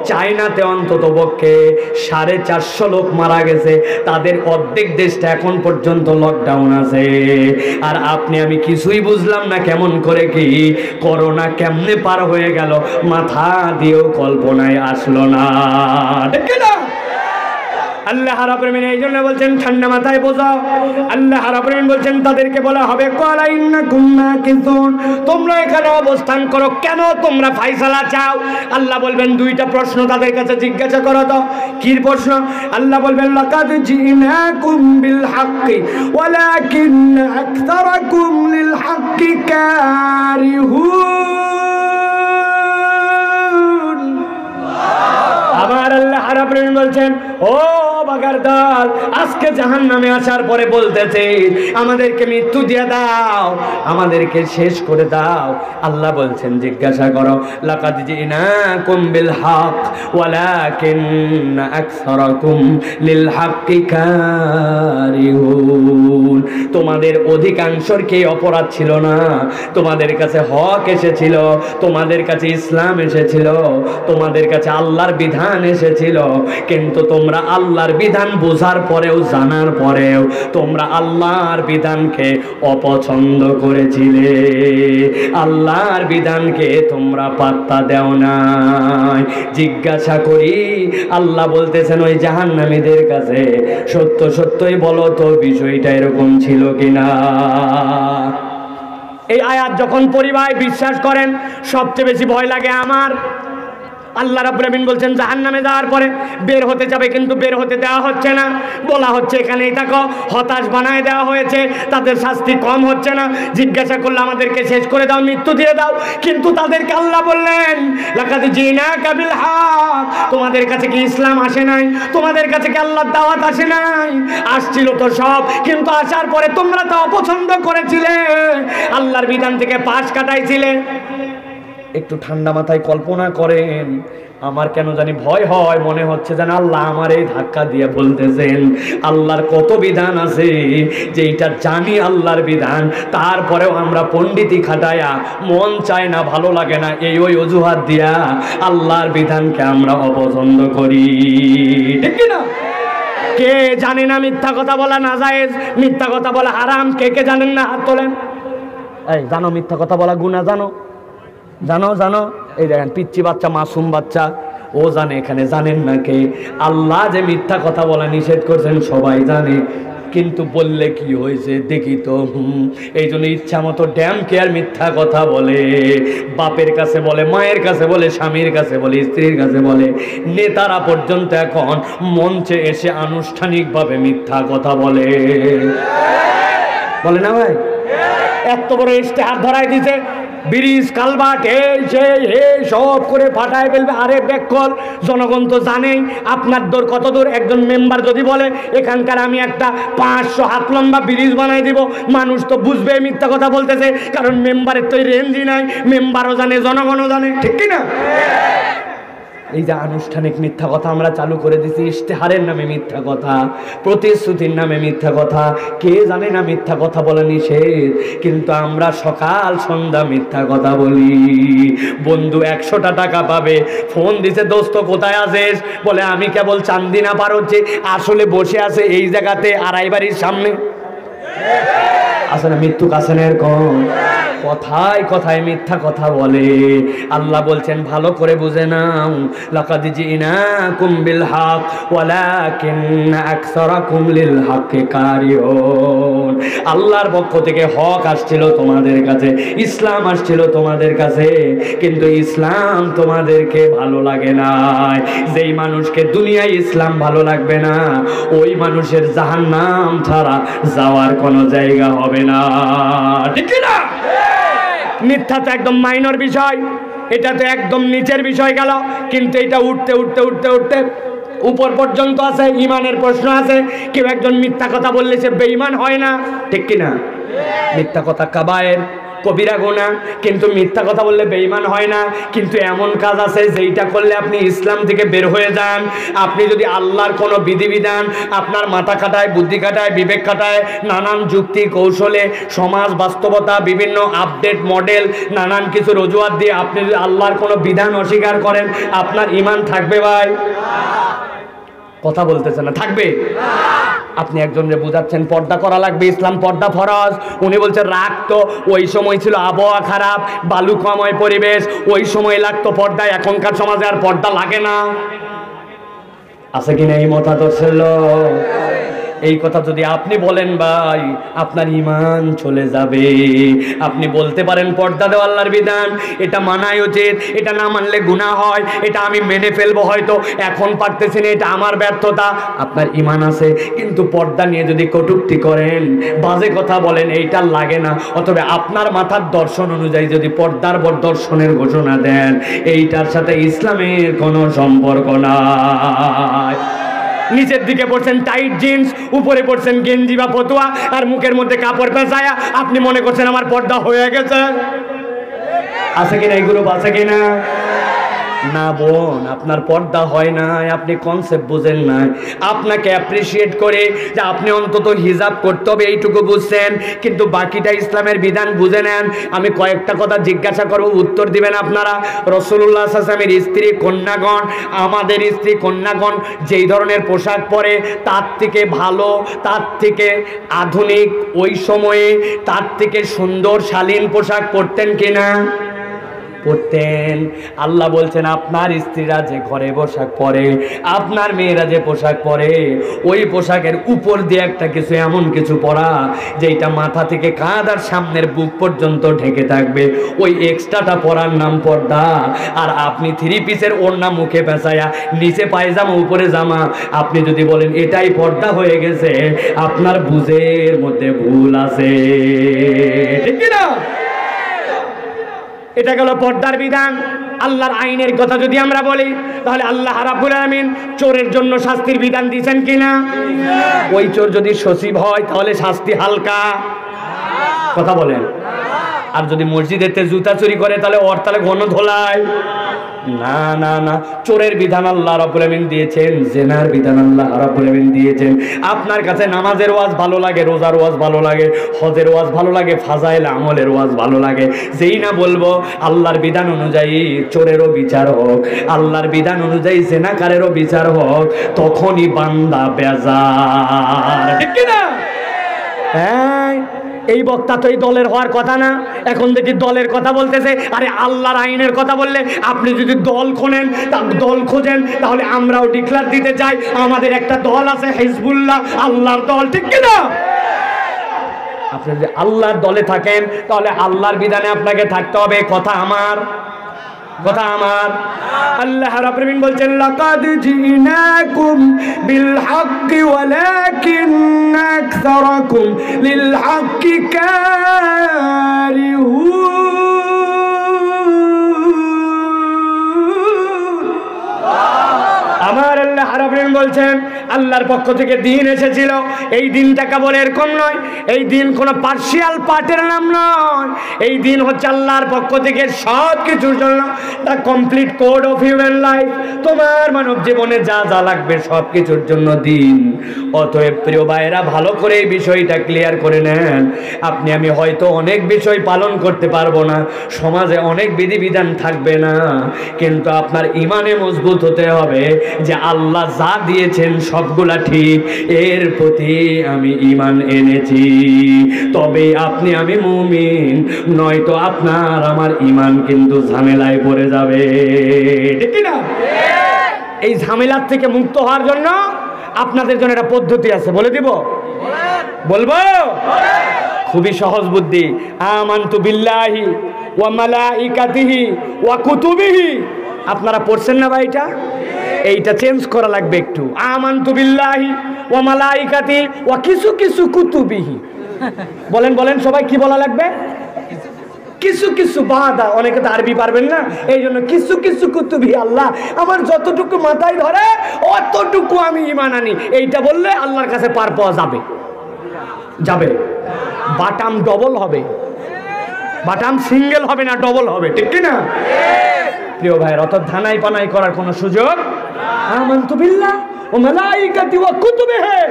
চায়নাতে অন্তত পক্ষে 450 লোক মারা গেছে, তাদের অর্ধেক দেশটা এখন পর্যন্ত লকডাউন আছে। আর আপনি আমি কিছুই বুঝলাম না কেমন করে কি করোনা কেমনে পার হয়ে গেল, মাথা দিয়েও কল্পনায় আসলো না, ঠিক না? আল্লাহ রাব্বুল আলামিন এই জন্য বলছেন ঠান্ডা মাথায় বোঝাও। আল্লাহ রাব্বুল আলামিন বলছেন তাদেরকে বলা হবে ক্বালা ইন্নাকুম মাকিসুন, তোমরা এখানে অবস্থান করো, কেন তোমরা ফায়সালা চাও? আল্লাহ বলবেন দুইটা প্রশ্ন তাদের কাছে জিজ্ঞাসা করো তো। কি প্রশ্ন? আল্লাহ বলবেন লাকাদ জিনাকুম বিল হাক্কি ওয়ালাকিন আকতারাকুম লিল হাক্কি কারিহুন। আমার আল্লাহ রাব্বুল আলামিন বলছেন ও অবাগার দল আজকে জাহান্নামে আসার পরে বলতেছে আমাদেরকে মৃত্যু দিয়ে দাও, আমাদেরকে শেষ করে দাও। আল্লাহ বলছেন জিজ্ঞাসা করো, লাকাদ জিনাকুম বিল হক ওয়ালাকিন্না আকসারাকুম লিল হাক্কি কারিহুন। তোমাদের অধিকাংশের কি অপরাধ ছিল না? তোমাদের কাছে হক এসেছিল, তোমাদের কাছে ইসলাম এসেছিল, তোমাদের কাছে আল্লাহর বিধান এসেছিল, কিন্তু তোমরা আল্লাহর বিধান বোঝার পরেও জানার পরেও তোমরা আল্লাহর বিধানকে অপছন্দ করেছিলে, আল্লাহর বিধানকে তোমরা পাত্তা দেও নাই। জিজ্ঞাসা করি, আল্লাহ বলতেছেন ওই জাহান্নামীদের কাছে, সত্য সত্যই বলো তো বিষয়টা এরকম ছিল কিনা? এই আয়াত যখন পরিবার বিশ্বাস করেন, সবচেয়ে বেশি ভয় লাগে আমার। আল্লাহ রাব্বুল আমিন বলছেন জাহান্নামে যাওয়ার পরে বের হতে যাবে, কিন্তু বের হতে দেওয়া হচ্ছে না, বলা হচ্ছে এখানেই থাকো, হতাশ বানায় দেওয়া হয়েছে, তাদের শাস্তি কম হচ্ছে না। জিজ্ঞাসা করলে আমাদেরকে শেষ করে দাও, মৃত্যু দিয়ে দাও, কিন্তু তাদেরকে আল্লাহ বললেন লাকাদ জিনাকা বিল হক, তোমাদের কাছে কি ইসলাম আসে নাই? তোমাদের কাছে কি আল্লাহর দাওয়াত আসে নাই? আসছিল তো সব, কিন্তু আসার পরে তোমরা তো অপছন্দ করেছিলে, আল্লাহর বিধান থেকে পাশ কাটাইছিলে। একটু ঠান্ডা মাথায় কল্পনা করেন, আমার কেন জানি ভয় হয়, মনে হচ্ছে যেন আল্লাহ আমার এই ধাক্কা দিয়ে বলতেছেন আল্লাহর কত বিধান আছে যেটা জানি আল্লাহর বিধান, তারপরেও আমরা পণ্ডিতি খাটায়া মন চায় না, ভালো লাগে না, এই ওই অজুহাত দিয়া আল্লাহর বিধানকে আমরা অপছন্দ করি, ঠিক না? কে জানে না মিথ্যা কথা বলা নাজায়েজ, মিথ্যা কথা বলা হারাম? কে কে জানেন না? হাত তোলেন। এই জানো মিথ্যা কথা বলা গুনাহ? জানো জানো জানো? এই দেখেন পিচ্চি বাচ্চা, মাসুম বাচ্চা, ও জানে। এখানে জানেন না কে? আল্লাহ যে মিথ্যা কথা বলা নিষেধ করছেন সবাই জানে, কিন্তু বললে কি হয়েছে দেখি তো। এই জন্য ইচ্ছা মতো ড্যাম কেয়ার মিথ্যা কথা বলে, বাপের কাছে বলে, মায়ের কাছে বলে, স্বামীর কাছে বলে, স্ত্রীর কাছে বলে, নেতারা পর্যন্ত এখন মঞ্চে এসে আনুষ্ঠানিকভাবে মিথ্যা কথা বলে, বলে না ভাই? এত বড় ইশতেহার ধরাই দিছে, ব্রিজ কালভার্ট এই সব করে ফাটায় ফেলবে। আরে বেকল, জনগণ তো জানেই আপনার দূর কত দূর। একজন মেম্বার যদি বলে এখানকার আমি একটা 500 হাত লম্বা ব্রিজ বানাই দিব, মানুষ তো বুঝবে মিথ্যা কথা বলতেছে, কারণ মেম্বারের তো রেঞ্জই নাই, মেম্বারও জানে, জনগণও জানে, ঠিক কিনা? এই যে আনুষ্ঠানিক মিথ্যা কথা আমরা চালু করে দিছি, ইশতেহারের নামে মিথ্যা কথা, প্রতিশ্রুতির নামে মিথ্যা কথা, কে জানে না মিথ্যা কথা বলা নিষেধ, কিন্তু আমরা সকাল সন্ধ্যা মিথ্যা কথা বলি। বন্ধু 100টা টাকা পাবে, ফোন দিছে দোস্ত কোথায় আছিস, বলে আমি কেবল চান্দিনা পার হচ্ছে, আসলে বসে আছে এই জায়গাতে আড়াই বাড়ির সামনে। আসলে মৃত্যু কাছে না এরকম? কথায় কথায় মিথ্যা কথা বলে। আল্লাহ বলছেন ভালো করে বুঝে নাও, লাকাদ জিনাকুম বিল হক ওয়ালাকিন্না আকসারাকুম লিল হাক্কি কারিহুন। আল্লাহর পক্ষ থেকে হক আসছিল তোমাদের কাছে, ইসলাম আসছিল তোমাদের কাছে, কিন্তু ইসলাম তোমাদেরকে ভালো লাগে না। যেই মানুষকে দুনিয়ায় ইসলাম ভালো লাগবে না, ওই মানুষের জাহান্নাম ছাড়া যাওয়ার কোনো জায়গা হবে না, ঠিক না? মিথ্যা তো একদম মাইনর বিষয়, এটা তো একদম নিচের বিষয় গেল, কিন্তু এটা উঠতে উঠতে উঠতে উঠতে উপর পর্যন্ত আছে। ইমানের প্রশ্ন আছে, কেউ একজন মিথ্যা কথা বললে সে বেঈমান হয় না, ঠিক কিনা? মিথ্যা কথা কাবায়ের, কবিরা গুনাহ, কিন্তু মিথ্যা কথা বললে বেঈমান হয় না। কিন্তু এমন কাজ আছে যেইটা করলে আপনি ইসলাম থেকে বের হয়ে যান। আপনি যদি আল্লাহর কোনো বিধিবিধান আপনার মাথা কাটায়, বুদ্ধি কাটায়, বিবেক কাটায়, নানান যুক্তি কৌশলে, সমাজ বাস্তবতা, বিভিন্ন আপডেট মডেল, নানান কিছু অজুহাত দিয়ে আপনি যদি আল্লাহর কোনো বিধান অস্বীকার করেন, আপনার ঈমান থাকবে ভাই? কথা বলতেছে না, থাকবে? আপনি একজনকে বুঝাচ্ছেন পর্দা করা লাগবে, ইসলাম পর্দা ফরজ, উনি বলছেন রাগ তো ওই সময় ছিল আবহাওয়া খারাপ, বালুকাময় পরিবেশ, ওই সময় লাগতো পর্দা, এখনকার সমাজে আর পর্দা লাগে না। আছে কিনা এই মতাদর্শের লোক? এই কথা যদি আপনি বলেন ভাই, আপনার ঈমান চলে যাবে। আপনি বলতে পারেন পর্দা দেওয়া আল্লাহর বিধান, এটা মানাই উচিত, এটা না মানলে গুনাহ হয়, এটা আমি মেনে ফেলবো, হয়তো এখন পারতেছি না, এটা আমার ব্যর্থতা। আপনার ঈমান আছে, কিন্তু পর্দা নিয়ে যদি কটূক্তি করেন, বাজে কথা বলেন, এইটা লাগে না, অথবা আপনার মাথার দর্শন অনুযায়ী যদি পর্দার দর্শনের ঘোষণা দেন, এইটার সাথে ইসলামের কোনো সম্পর্ক নাই। নিচের দিকে পড়ছেন টাইট জিন্স, উপরে পড়ছেন গেঞ্জি বা ফতুয়া, আর মুখের মধ্যে কাপড় পেঁচায়া আপনি মনে করছেন আমার পর্দা হয়ে গেছে। আছে কিনা এই গ্রুপ, আছে কিনা? না বোন, আপনার পর্দা হয় না, আপনি কনসেপ্ট বুঝেন না। আপনাকে অ্যাপ্রিসিয়েট করে যে আপনি অন্তত হিজাব করতে হবে এইটুকু বুঝছেন, কিন্তু বাকিটা ইসলামের বিধান বুঝে নেন। আমি কয়েকটা কথা জিজ্ঞাসা করব, উত্তর দিবেন আপনারা। রাসূলুল্লাহ সাল্লাল্লাহু আলাইহি ওয়াসাল্লামের স্ত্রী কন্যাগণ, আমাদের স্ত্রী কন্যাগণ যেই ধরনের পোশাক পরে তার থেকে ভালো, তার থেকে আধুনিক, ওই সময়ে তার থেকে সুন্দর শালীন পোশাক পরতেন কিনা? পড়তেন। আল্লাহ বলছেন আপনার স্ত্রীরা যে ঘরে পোশাক পরে, আপনার মেয়েরা যে পোশাক পরে, ওই পোশাকের উপর দিয়ে একটা কিছু এমন কিছু পরা যেটা মাথা থেকে কাঁধ আর সামনের বুক পর্যন্ত ঢেকে থাকবে, ওই এক্সট্রাটা পরার নাম পর্দা। আর আপনি থ্রি পিসের ওড়না মুখে পেঁচায়া, নিচে পায়জামা উপরে জামা, আপনি যদি বলেন এটাই পর্দা হয়ে গেছে, আপনার বুঝের মধ্যে ভুল আছে, ঠিক কিনা? এটা গেল পর্দার বিধান। আল্লাহর আইনের কথা যদি আমরা বলি, তাহলে আল্লাহ রাব্বুল আলামিন চোরের জন্য শাস্তির বিধান দিয়েছেন কিনা? ওই চোর যদি সচিব হয় তাহলে শাস্তি হালকা, কথা বলেন। আর যদি মসজিদেতে জুতা চুরি করে তাহলে ওর তাহলে গণধোলায়। না না না, চোরের বিধান আল্লাহ রাব্বুল আলামিন দিয়েছেন, জিনার বিধান আল্লাহ রাব্বুল আলামিন দিয়েছেন। আপনার কাছে নামাজের ওয়াজ ভালো লাগে, রোজার ওয়াজ ভালো লাগে, হজের ওয়াজ ভালো লাগে, ফাজাইল আমলের ওয়াজ ভালো লাগে, যেই না বলবো আল্লাহর বিধান অনুযায়ী চোরেরও বিচার হোক, আল্লাহর বিধান অনুযায়ী জিনাকারেরও বিচার হোক, তখনই বান্দা বেজার, ঠিক কি না? হ্যাঁ, এই বক্তা তো এই দলের হওয়ার কথা না, এখন দেখি দলের কথা বলতেছে। আরে আল্লাহর আইনের কথা বললে আপনি যদি দল খোঁজেন তাহলে আমরাও ডিক্লার দিতে চাই আমাদের একটা দল আছে, হিজবুল্লাহ, আল্লাহর দল, ঠিক কিনা? আপনি যদি আল্লাহর দলে থাকেন তাহলে আল্লাহর বিধানে আপনাকে থাকতে হবে, কথা আমার, কথা আমার। আল্লাহ রাব্বুল আলামিন বলছেন লাকাদ জিনাকুম বিল হাক্কি ওয়ালাকিন্না আকসারাকুম লিল হাক্কি কারিহুন। আমার আল্লাহ রাব্বুল আলামিন বলছেন আল্লাহর পক্ষ থেকে দিন এসেছিল, এই দিনটা কেবল এরকম নয়, এই দিন কোনো পার্সিয়াল পার্টের নাম নয়, এই দিন হচ্ছে আল্লাহর পক্ষ থেকে সব কিছুর জন্য the complete code of human life. তোমার মানব জীবনে যা যা লাগবে সব কিছুর জন্য দিন। অতএব প্রিয় ভাইরা, ভালো করে এই বিষয়টা ক্লিয়ার করে নেন। আপনি আমি হয়তো অনেক বিষয় পালন করতে পারবো না, সমাজে অনেক বিধিবিধান থাকবে না, কিন্তু আপনার ইমানে মজবুত হতে হবে যে আল্লাহ যা দিয়েছেন সবগুলা ঠিক, এর প্রতি আমি ঈমান এনেছি, তবে আপনি আমি মুমিন, নয়তো আপনার আমার ঈমান কিন্তু ঝামেলায় পড়ে যাবে, ঠিক না? এই ঝামেলার থেকে মুক্ত হওয়ার জন্য আপনাদের জন্য একটা পদ্ধতি আছে, বলে দিব? বলবো? খুবই সহজ বুদ্ধি। আমানতু বিল্লাহি ওয়া মালাইকাতিহি ওয়া কুতুবিহি। আপনারা পড়ছেন না ভাই? এইটা চেঞ্জ করা লাগবে একটু। আমানতু বিল্লাহি ওয়া মালাইকাতিহি ওয়া কিছু কিছু কুতুবিহি। বলেন বলেন সবাই, কি বলা লাগবে? কিছু কিছু বাদা, অনেকে তো আরবি পারবেন না, এই জন্য কিছু কিছু কুতুবি, আল্লাহ আমার যতটুকু মাথায় ধরে অতটুকু আমি ঈমান আনি, এইটা বললে আল্লাহর কাছে পার পাওয়া যাবে, যাবে। বাটাম ডবল হবে, বাটাম সিঙ্গেল হবে না, ডবল হবে, ঠিক কি না? প্রিয় ভাইয়ের, অত ধানাই পানাই করার কোনো সুযোগ। আমানতু বিল্লাহ ও মালাইকাতি ওয়া কুতুবিহি।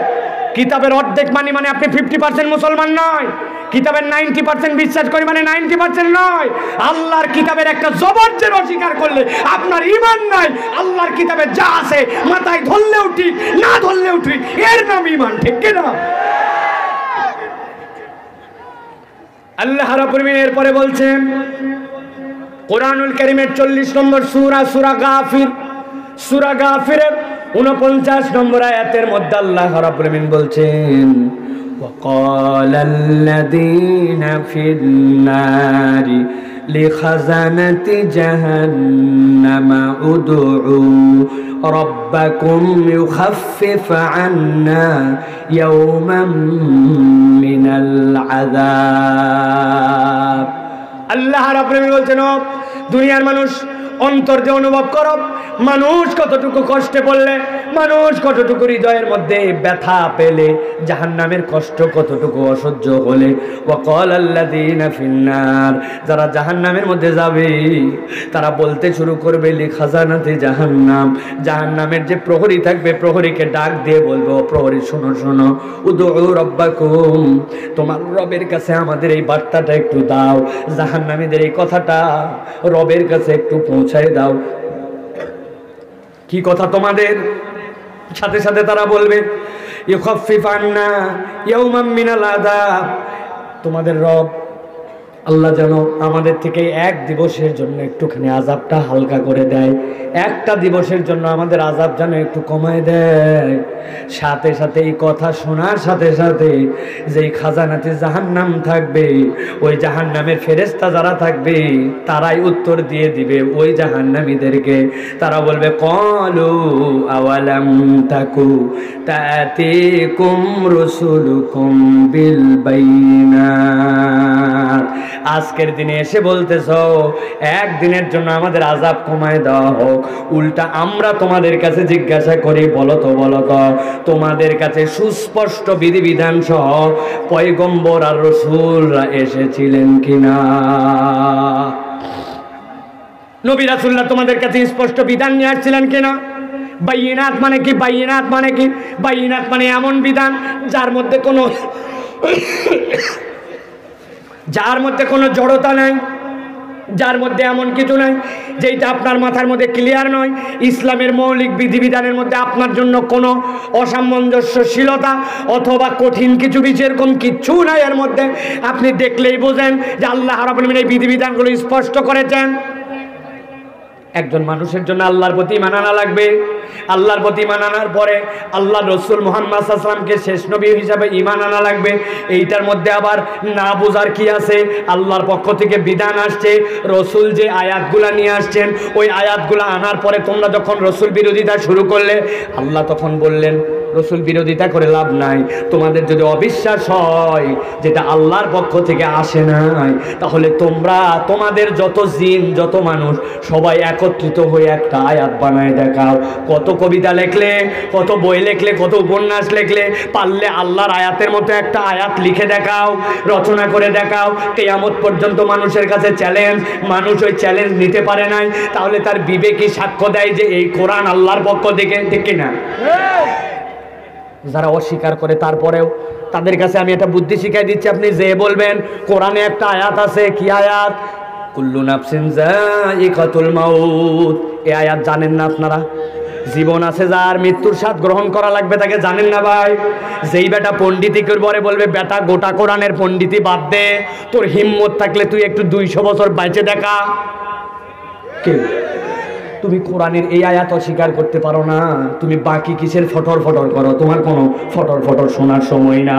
কিতাবের অর্ধেক মানে আপনি 50% মুসলমান নয়, কিতাবের 90% বিশ্বাস করি মানে 90% নয়। আল্লাহর কিতাবের একটা জবরদস্ত অস্বীকার করলে আপনার ঈমান নাই। আল্লাহর কিতাবে যা আছে মাথায় ধরলেও ঠিক, না ধরলেও ঠিক, এর নাম ঈমান, ঠিক কি না? আল্লাহ রাব্বুল আলামিন এরপরে বলছেন কোরআনুল কারীমের 40 নম্বর সূরা, সূরা গাফির, সূরা গাফিরের 49 নম্বর আয়াতের মধ্যে আল্লাহ রাব্বুল আলামিন বলছেন وقال الذين في النار لخزنة جهنم ادعوا ربكم يخفف عنا يوما من العذاب। আল্লাহ রাব্বুল আলামিন বলছেন, দুনিয়ার মানুষ অন্তর দিয়ে অনুভব করো, মানুষ কতটুকু কষ্টে পড়লে মানুষ কতটুকু হৃদয়ের মধ্যে ব্যথা পেলে, জাহান্নামের কষ্ট কতটুকু অসহ্য হলে, ওয়াকাল আল্লাযীনা ফিন্নার, যারা জাহান্নামের মধ্যে যাবে তারা বলতে শুরু করবে লিখাজানাতে জাহান্নাম, জাহান্নামের যে প্রহরী থাকবে প্রহরীকে ডাক দিয়ে বলবো, প্রহরী শোনো শোনো, উদউ রাব্বাকুম, তোমার রবের কাছে আমাদের এই বার্তাটা একটু দাও, জাহান্নামীদের এই কথাটা রবের কাছে একটু পৌঁছায় দাও। কি কথা তোমাদের? সাথে সাথে তারা বলবে ইউখাফফিফ আন্না ইয়াওমান মিনাল আযাব, তোমাদের রব আল্লাহ যেন আমাদের থেকে এক দিবসের জন্য একটুখানি আযাবটা হালকা করে দেয়, একটা দিবসের জন্য আমাদের আযাব যেন একটু কমায় দেয়। সাথে সাথে এই কথা শোনার সাথে সাথে যেই খাজানাতে জাহান্নাম থাকবে, ওই জাহান্নামের ফেরেশতা যারা থাকবে তারাই উত্তর দিয়ে দিবে ওই জাহান্নামীদেরকে। তারা বলবে ক্বালু আওয়ালাম তাকু তাতিকুম রাসূলুকুম বিল বাইনাত, আজকের দিনে এসে বলতেছ একদিনের জন্য আমাদের আযাব কমায় দেওয়া হোক। উল্টা আমরা তোমাদের কাছে জিজ্ঞাসা করি, বলো তো তোমাদের কাছে সুস্পষ্ট বিধিবিধান সহ পয়গম্বর আর রাসূলরা এসেছিলেন কিনা? নবী রাসূলরা তোমাদের কাছে স্পষ্ট বিধান নিয়ে আসছিলেন কিনা? বাইনাত মানে কি? বাইনাত মানে কি? বাইনাত মানে এমন বিধান যার মধ্যে কোনো জড়তা নাই, যার মধ্যে এমন কিছু নাই যেটা আপনার মাথার মধ্যে ক্লিয়ার নয়। ইসলামের মৌলিক বিধিবিধানের মধ্যে আপনার জন্য কোনো অসামঞ্জস্যশীলতা অথবা কঠিন কিছু বিষয় এরকম কিচ্ছু নাই এর মধ্যে। আপনি দেখলেই বোঝেন যে আল্লাহ রাব্বুল আলামিন এই বিধিবিধানগুলো স্পষ্ট করেছেন। একজন মানুষের জন্য আল্লাহর প্রতি ঈমান আনা লাগবে। আল্লাহর প্রতি ঈমান আনার পরে আল্লাহ রসুল মুহাম্মদ সাল্লাল্লাহু আলাইহি ওয়াসাল্লামকে শেষ নবী হিসাবে ঈমান আনা লাগবে। এইটার মধ্যে আবার না বোঝার কি আছে? আল্লাহর পক্ষ থেকে বিধান আসছে, রসুল যে আয়াতগুলা নিয়ে আসছেন ওই আয়াতগুলা আনার পরে তোমরা যখন রসুল বিরোধিতা শুরু করলে, আল্লাহ তখন বললেন রসুল বিরোধিতা করে লাভ নাই। তোমাদের যদি অবিশ্বাস হয় যেটা আল্লাহর পক্ষ থেকে আসে নাই, তাহলে তোমরা তোমাদের যত জিন যত মানুষ সবাই একত্রিত হয়ে একটা আয়াত বানায় দেখাও। কত কবিতা লেখলে, কত বই লেখলে, কত উপন্যাস লেখলে, পারলে আল্লাহর আয়াতের মতো একটা আয়াত লিখে দেখাও, রচনা করে দেখাও। কিয়ামত পর্যন্ত মানুষের কাছে চ্যালেঞ্জ। মানুষ ওই চ্যালেঞ্জ নিতে পারে নাই, তাহলে তার বিবেকই সাক্ষ্য দেয় যে এই কোরআন আল্লাহর পক্ষ থেকে, ঠিক কিনা? যারা অস্বীকার করে তারপরেও তাদের কাছে আমি একটা বুদ্ধি শিখাই দিচ্ছি। আপনি যে বলবেন কোরআনে একটা আয়াত আছে, কি আয়াত? কুল্লু নাফসিন যায়িকাতুল মাউত। এই আয়াত জানেন না আপনারা? জীবন আছে যার, মৃত্যুর স্বাদ গ্রহণ করা লাগবে তাকে জানেন না ভাই? যেই বেটা পণ্ডিতি করবে বলবে বেটা গোটা কোরআনের পণ্ডিতি বাদ দে, তোর হিম্মত থাকলে তুই একটু 200 বছর বেঁচে দেখা। কে? তুমি কোরআনের এই আয়াত অস্বীকার করতে পারো না, তুমি বাকি কিসের ফটর ফটর করো? তোমার কোনো ফটর ফটর শোনার সময় না,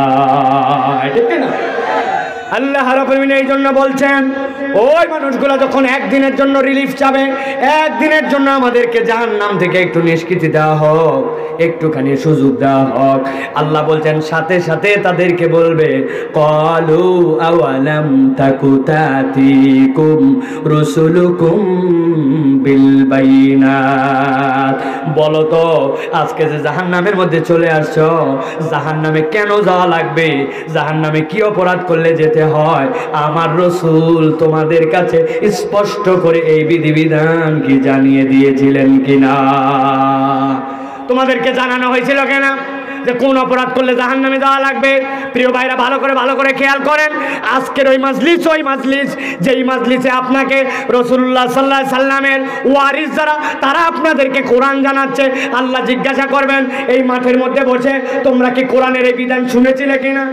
ঠিক না? আল্লাহ রাব্বুল আলামিন এই জন্য বলছেন ওই মানুষগুলো যখন একদিনের জন্য রিলিফ চাবে, একদিনের জন্য আমাদেরকে জাহান্নাম থেকে একটু নিষ্কৃতি দেওয়া হোক, একটুখানি সুযোগ দেওয়া হোক, আল্লাহ বলছেন সাথে সাথে তাদেরকে বলবে ক্বালু আওয়ালাম তাকু তাতিকুম রাসূলুকুম বিল বাইনাত। বলো তো আজকে যে জাহান্নামের মধ্যে চলে আসছো, জাহান্নামে কেন যাওয়া লাগবে? জাহান্নামে কি অপরাধ করলে যেতে হয়? আমার রসুল তোমাদের কাছে স্পষ্ট করে এই বিধিবিধান কি জানিয়ে দিয়েছিলেন কিনা? তোমাদেরকে জানানো হয়েছিল কেন যে কোন অপরাধ করলে জাহান্নামে যাওয়া লাগবে? প্রিয় ভাইরা ভালো করে খেয়াল করেন। আজকের ওই মাজলিস, যেই মাজলিসে আপনাকে রাসূলুল্লাহ সাল্লাল্লাহু আলাইহি সাল্লামের ওয়ারিস যারা, তারা আপনাদেরকে কোরআন জানাচ্ছে। আল্লাহ জিজ্ঞাসা করবেন এই মাঠের মধ্যে বসে তোমরা কি কোরআনের এই বিধান শুনেছিলে কিনা?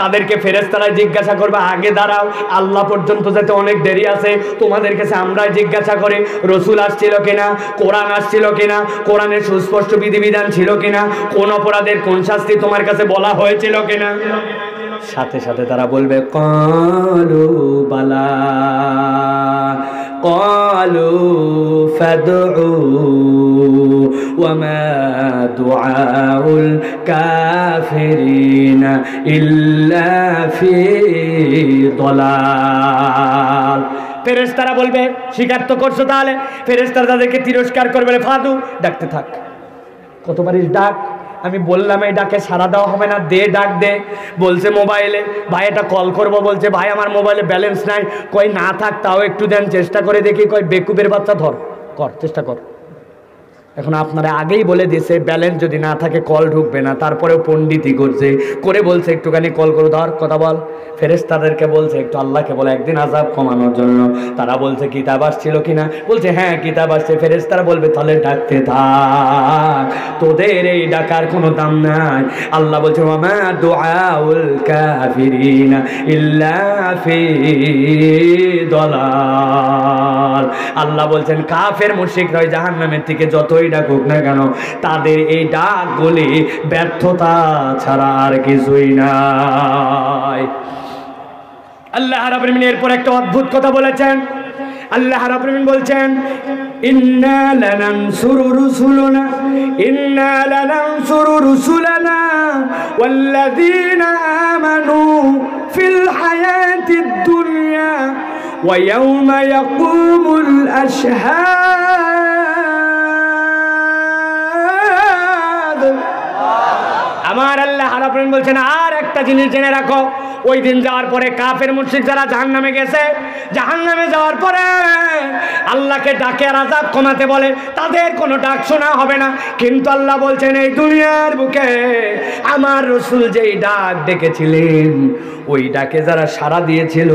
তাদেরকে ফেরেশতারা জিজ্ঞাসা করবে আগে দাঁড়াও, আল্লাহ পর্যন্ত যেতে অনেক দেরি আছে, তোমাদের কাছে আমরাই জিজ্ঞাসা করে রসুল আসছিল কিনা, কোরআন আসছিল কিনা, কোরআনের সুস্পষ্ট বিধিবিধান ছিল কিনা, কোন অপরাধের কোন শাস্তি তোমার কাছে বলা হয়েছিল কিনা? সাথে সাথে তারা বলবে ক্বালু বালা ক্বালু ফাদউ ওয়ামা দুআউল কাফিরিনা ইল্লা ফি দালাল। ফেরেশতারা বলবে স্বীকার তো করছো, তাহলে ফেরেশতারা তাদেরকে তিরস্কার করবে, ফাদু ডাকতে থাক, কত পারিস ডাক। আমি বললাম এই ডাকে সাড়া দেওয়া হবে না, দে ডাক দে। বলছে মোবাইলে, ভাই এটা কল করবো। বলছে ভাই আমার মোবাইলে ব্যালেন্স নাই। কই না থাক তাও একটু দেন, চেষ্টা করে দেখি। কই বেকুবের বাচ্চা ধর, কর চেষ্টা কর। এখন আপনারা আগেই বলে দিয়েছে ব্যালেন্স যদি না থাকে কল ঢুকবে না, তারপরেও পণ্ডিতি করছে করে বলছে একটুখানি কল করে ধর, কথা বল। ফেরেশতাদেরকে বলছে একটু আল্লাহকে বলে একদিন আযাব কমানোর জন্য। তারা বলছে কিতাব আসছিল কিনা, বলছে হ্যাঁ কিতাব আসছে। ফেরেশতারা বলবে তাহলে ডাকতে থাক, তোদের এই ডাকার কোনো দাম নাই। আল্লাহ বলছে ওয়ামা দুআউল কাফিরিনা ইল্লা ফি দালাল। আল্লাহ বলছেন কাফের মুশরিকরা জাহান্নামের থেকে যতই ডাকুক না কেন, তাদের এই ডাকগুলি ব্যর্থতা ছাড়া আর কিছুই নাই। আল্লাহ রাব্বুল আলামিন এরপর একটা অদ্ভুত কথা বলেছেন। আল্লাহ রাব্বুল আলামিন বলছেন ইন্না লানানসুরু রুসুলানা ওয়াল্লাযীনা আমানু ফিল হায়াতিদ দুনিয়া ওয়া ইয়াওমা ইয়াকুমুল আশহাদ। আমার আল্লাহ রাব্বুল আলামিন বলছেন আর একটা জিনিস জেনে রাখো, ওই দিন যাওয়ার পরে কাফের মুশরিক যারা জাহান্নামে গেছে, জাহান্নামে যাওয়ার পরে আল্লাহকে ডাকে আর আযাব কমাতে বলে, তাদের কোনো ডাক শোনা হবে না। কিন্তু আল্লাহ বলছেন এই দুনিয়ার বুকে আমার রাসূল যেই ডাক ডেকেছিলেন, ওই ডাকে যারা সাড়া দিয়েছিল,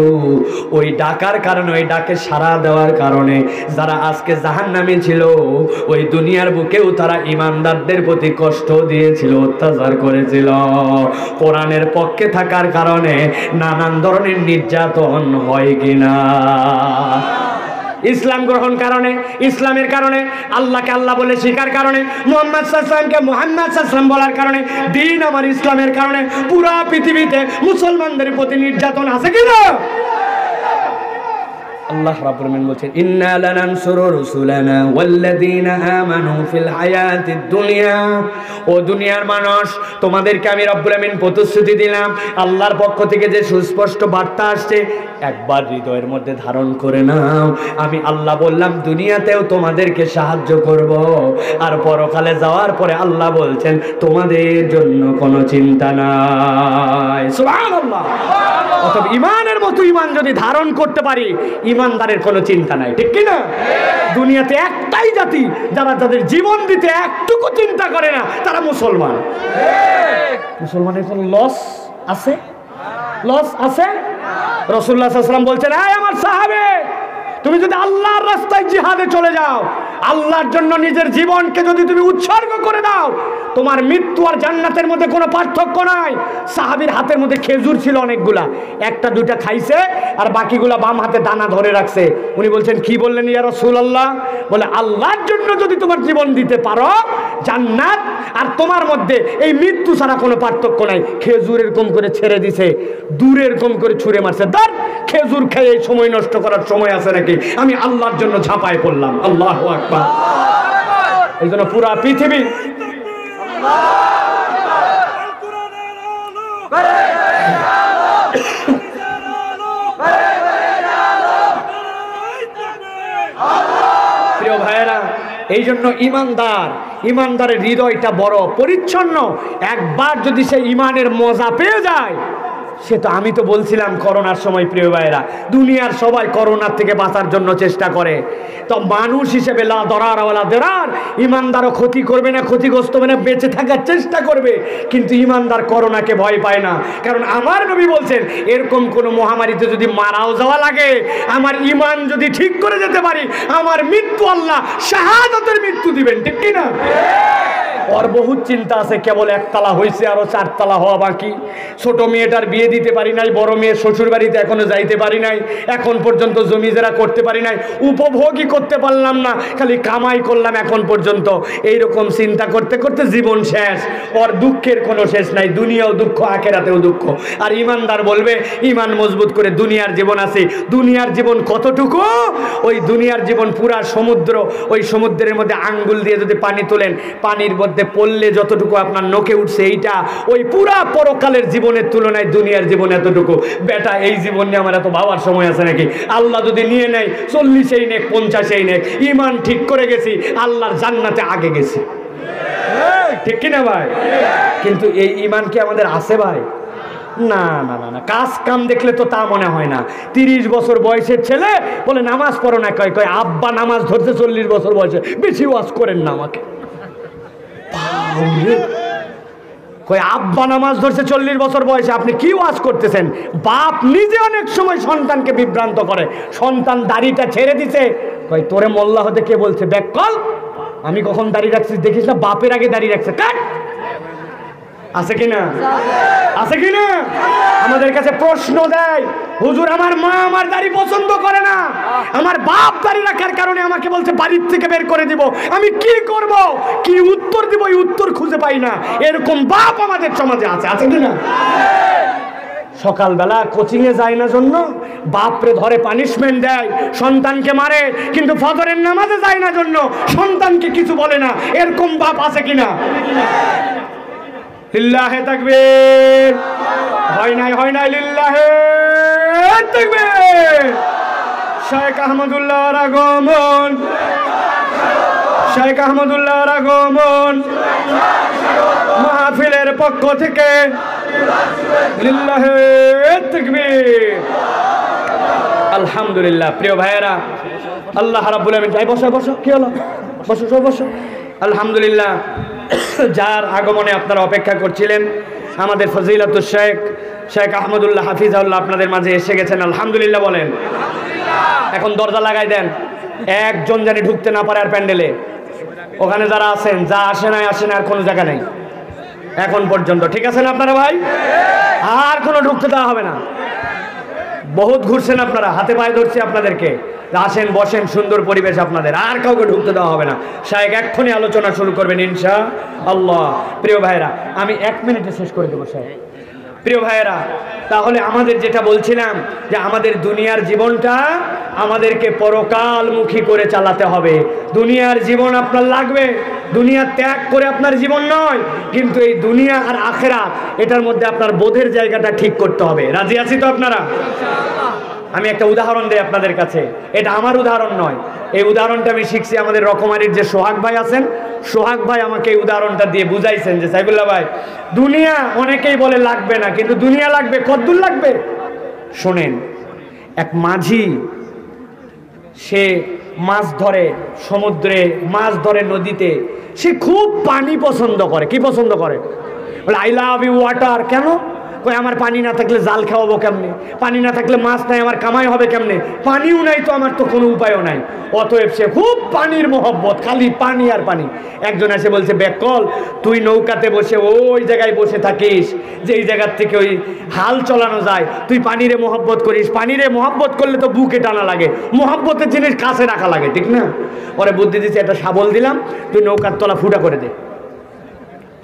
ওই ডাকার কারণে, ওই ডাকে সাড়া দেওয়ার কারণে যারা আজকে জাহান্নামে ছিল, ওই দুনিয়ার বুকেও তারা ঈমানদারদের প্রতি কষ্ট দিয়েছিল, অত্যাচার করেছিল। কোরআনের পক্ষে থাকার কারণে নানান ধরনের নির্যাতন হয় কিনা, ইসলাম গ্রহণ কারণে, ইসলামের কারণে, আল্লাহকে আল্লাহ বলে শিকার কারণে, মুহাম্মদ সাল্লাল্লাহু আলাইহি ওয়াসাল্লামকে মুহাম্মদ সাল্লাল্লাহু আলাইহি ওয়াসাল্লাম বলার কারণে, দিন আমার ইসলামের কারণে পুরো পৃথিবীতে মুসলমানদের প্রতি নির্যাতন আছে কিনা? আল্লাহ রাব্বুল আলামিন বলেন ইন্না লানানসুরু রুসুলানা ওয়াল্লাযীনা আমানু ফিল হায়াতিদ দুনিয়া। ও দুনিয়ার মানুষ, তোমাদেরকে আমি রব্বুল আলামিন প্রতিশ্রুতি দিলাম, আল্লাহর পক্ষ থেকে যে সুস্পষ্ট বার্তা আসছে একবার হৃদয়ের মধ্যে ধারণ করে নাও। আমি আল্লাহ বললাম দুনিয়াতেও তোমাদেরকে সাহায্য করব, আর পরকালে যাওয়ার পরে আল্লাহ বলছেন তোমাদের জন্য কোনো চিন্তা নাই। সুবহানাল্লাহ। অতএব ঈমানের মতো ঈমান যদি ধারণ করতে পারি, ঈমানদারের কোনো চিন্তা নাই, ঠিক কি না? দুনিয়াতে একটাই জাতি যারা তাদের জীবন দিতে একটুকু চিন্তা করে না, তারা মুসলমান। মুসলমানের কোনো লস আছে? লস আছে? রাসূলুল্লাহ সাল্লাল্লাহু আলাইহি ওয়াসাল্লাম বলছেন এই আমার সাহাবে, তুমি যদি আল্লাহর রাস্তায় জিহাদে চলে যাও, আল্লাহর জন্য নিজের জীবনকে যদি তুমি উৎসর্গ করে দাও, তোমার মৃত্যু আর জান্নাতের মধ্যে কোনো পার্থক্য নাই। সাহাবীর হাতের মধ্যে খেজুর ছিল অনেকগুলা, একটা দুইটা খাইছে আর বাকিগুলা বাম হাতে দানা ধরে রাখছে। উনি বলছেন কি বললেন ইয়া রাসূলুল্লাহ? বলে আল্লাহর জন্য যদি তোমার জীবন দিতে পারো, জান্নাত আর তোমার মধ্যে এই মৃত্যু ছাড়া কোনো পার্থক্য নাই। খেজুর এরকম করে ছেড়ে দিছে, দূরে এরকম করে ছুঁড়ে মারছে, ধর খেজুর খেয়ে এই সময় নষ্ট করার সময় আছে নাকি? আমি আল্লাহর জন্য ঝাঁপায় পড়লাম। আল্লাহু আকবার। এই জন্য পুরা পৃথিবী প্রিয় ভাইয়েরা, এই জন্য ইমানদারের হৃদয়টা বড় পরিচ্ছন্ন। একবার যদি সে ইমানের মজা পেয়ে যায়, সে তো, আমি তো বলছিলাম করোনার সময় প্রিয় ভাইয়েরা, দুনিয়ার সবাই করোনার থেকে বাঁচার জন্য চেষ্টা করে, তো মানুষ হিসেবে লা দরার ওয়ালা দিরার, ইমানদারও ক্ষতি করবে না, ক্ষতিগ্রস্ত হবে না, বেঁচে থাকার চেষ্টা করবে। কিন্তু ইমানদার করোনাকে ভয় পায় না, কারণ আমার নবী বলছেন এরকম কোনো মহামারীতে যদি মারাও যাওয়া লাগে, আমার ইমান যদি ঠিক করে যেতে পারি, আমার মৃত্যু আল্লাহ শাহাদাতের মৃত্যু দিবেন, ঠিক কি না? ওর বহুত চিন্তা আছে, কেবল একতলা হয়েছে, আরো চারতলা হওয়া বাকি। ছোট মেয়েটার বিয়ে দিতে পারি নাই, বড় মেয়ের শ্বশুর বাড়িতে এখনো যাইতে পারি নাই, এখন পর্যন্ত জমি জেরা করতে পারি নাই, উপভোগই করতে পারলাম না, খালি কামাই করলাম এখন পর্যন্ত। এইরকম চিন্তা করতে করতে জীবন শেষ। ওর দুঃখের কোনো শেষ নাই, দুনিয়াও দুঃখ, আখিরাতেও দুঃখ। আর ইমানদার বলবে ইমান মজবুত করে দুনিয়ার জীবন আছে। দুনিয়ার জীবন কতটুকু? ওই দুনিয়ার জীবন পুরা সমুদ্র, ওই সমুদ্রের মধ্যে আঙ্গুল দিয়ে যদি পানি তোলেন, পানির মধ্যে পড়লে যতটুকু আপনার নখে উঠছে, এইটা ওই পুরা পরকালের জীবনের তুলনায় দুনিয়ার জীবন এতটুকু। বেটা এই জীবন নিয়ে আমার এত ভাবার সময় আছে নাকি? আল্লাহ যদি নিয়ে নেয় 40-এই নেক 50-এই নেক, ইমান ঠিক করে গেছি, আল্লাহর জান্নাতে আগে গেছি। ঠিক কিনা ভাই? কিন্তু এই ঈমান কি আমাদের আছে ভাই? না না না না, কাজ কাম দেখলে তো তা মনে হয় না। 30 বছর বয়সের ছেলে বলে নামাজ পড়ো না, কয় কয় আব্বা নামাজ ধরছে 40 বছর বয়সে, বেশি ওয়াজ করেন না আমাকে। কয় আব্বা নামাজ ধরছে 40 বছর বয়সে, আপনি কি ওয়াজ করতেছেন? বাপ নিজে অনেক সময় সন্তানকে বিভ্রান্ত করে, সন্তান দাড়িটা ছেড়ে দিছে, কয় তোরে মোল্লা হতে কে বলছে? ব্যাককল, আমি কখন দাড়ি রাখছি দেখিস না? বাপের আগে দাড়ি রাখছে, কাট। আছে কিনা? আছে কিনা? আমাদের কাছে প্রশ্ন দেয়, হুজুর আমার মা আমার দাড়ি পছন্দ করে না, আমার বাপ দাড়ি রাখার কারণে আমাকে বলছে বাড়ির থেকে বের করে দিব, আমি কি করব? কি উত্তর দিব? এই উত্তর খুঁজে পাই না। এরকম বাপ আমাদের সমাজে আছে। আছে কিনা? সকালবেলা কোচিং এ যায় না জন্য বাপরে ধরে পানিশমেন্ট দেয়, সন্তানকে মারে, কিন্তু ফজরের নামাজে যায় না জন্য সন্তানকে কিছু বলে না। এরকম বাপ আছে কিনা? লিল্লাহে তাকবীর। হয় নাই লিল্লাহে তাকবীর। শেখ আহমদুল্লাহর আগমন, শেখ আহমদুল্লাহর আগমন মাহফিলের পক্ষ থেকে লিল্লাহে তাকবীর। আলহামদুলিল্লাহ। প্রিয় ভাইয়েরা, আল্লাহ রাব্বুল আলামিন, যাই বসো বসো, কি হলো? বসো সব বসো। আলহামদুলিল্লাহ, যার আগমনে আপনারা অপেক্ষা করছিলেন, আমাদের ফজিলাতুল শেখ আহমদুল্লাহ হাফিজাহুল্লাহ আপনাদের মাঝে এসে গেছেন। আলহামদুলিল্লাহ বলেন। এখন দরজা লাগাই দেন, একজন জানি ঢুকতে না পারে আর প্যান্ডেলে। ওখানে যারা আছেন, যা আসে না আর কোনো জায়গা নেই এখন পর্যন্ত। ঠিক আছে না আপনারা ভাই? আর কোনো ঢুকতে দেওয়া হবে না। বহুত ঘুরছেন আপনারা, হাতে পায়ে ধরছি আপনাদেরকে, আসেন বসেন, সুন্দর পরিবেশ আপনাদের, আর কাউকে ঢুকতে দেওয়া হবে না। শায়েখ এক্ষুনি আলোচনা শুরু করবেন ইনশাআল্লাহ। প্রিয় ভাইয়েরা, আমি 1 মিনিটে শেষ করে দেবো শায়েখ। প্রিয় ভাইয়েরা, তাহলে আমাদের যেটা বলছিলাম যে আমাদের দুনিয়ার জীবনটা আমাদেরকে পরকালমুখী করে চালাতে হবে। দুনিয়ার জীবন আপনার লাগবে, দুনিয়া ত্যাগ করে আপনার জীবন নয়, কিন্তু এই দুনিয়া আর আখেরাত এটার মধ্যে আপনার বোধের জায়গাটা ঠিক করতে হবে। রাজি আছি তো আপনারা? আমি একটা উদাহরণ দেই আপনাদের কাছে, এটা আমার উদাহরণ নয়, এই উদাহরণটা আমি শিখছি আমাদের রকমারির যে সোহাগ ভাই আছেন, সোহাগ ভাই আমাকে এই উদাহরণটা দিয়ে বুঝাইছেন যে সাইফুল্লাহ ভাই, দুনিয়া অনেকেই বলে লাগবে না, কিন্তু দুনিয়া লাগবে। কতদূর লাগবে শোনেন। এক মাঝি, সে মাছ ধরে সমুদ্রে, মাছ ধরে নদীতে, সে খুব পানি পছন্দ করে। কি পছন্দ করে? বলে আই লাভ ইউ ওয়াটার। কেন? কই আমার পানি না থাকলে জাল খাওয়াবো কেমনে, পানি না থাকলে মাছ নাই, আমার কামাই হবে কেমনে, পানিও নাই তো আমার তো কোনো উপায়ও নাই। অতএব সে খুব পানির মহব্বত, খালি পানি আর পানি। একজন এসে বলছে, বেকল তুই নৌকাতে বসে ওই জায়গায় বসে থাকিস যেই জায়গার থেকে ওই হাল চালানো যায়, তুই পানিরে মহব্বত করিস, পানিরে মহব্বত করলে তো বুকে টানা লাগে, মহব্বতের জিনিস কাছে রাখা লাগে, ঠিক না? পরে বুদ্ধি দিচ্ছে, একটা শাবল দিলাম, তুই নৌকার তলা ফুটা করে দে।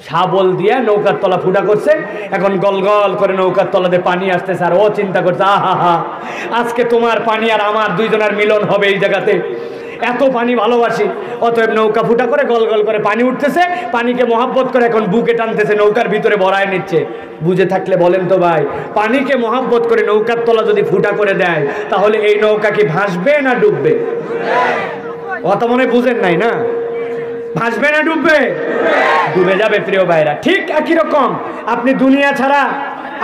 শাবল দিয়ে নৌকার তলা ফুটা করছে, এখন গল গল করে নৌকার তলাতে পানি আসতেছে, আর ও চিন্তা করছে, আহা হা, আজকে তোমার পানি আর আমার দুইজনের মিলন হবে এই জায়গাতে, এত পানি ভালোবাসি। অতএব নৌকা ফুটা করে গল গল করে পানি উঠতেছে, পানিকে মহব্বত করে এখন বুকে টানতেছে, নৌকার ভিতরে ভরায় নিচ্ছে। বুঝে থাকলে বলেন তো ভাই, পানিকে মহব্বত করে নৌকার তলা যদি ফুটা করে দেয়, তাহলে এই নৌকা কি ভাসবে না ডুববে? অত মনে বুঝেন নাই না? ভাসবে না ডুববে? ডুবে যাবে। প্রিয় ভাইরা, ঠিক একই রকম আপনি দুনিয়া ছাড়া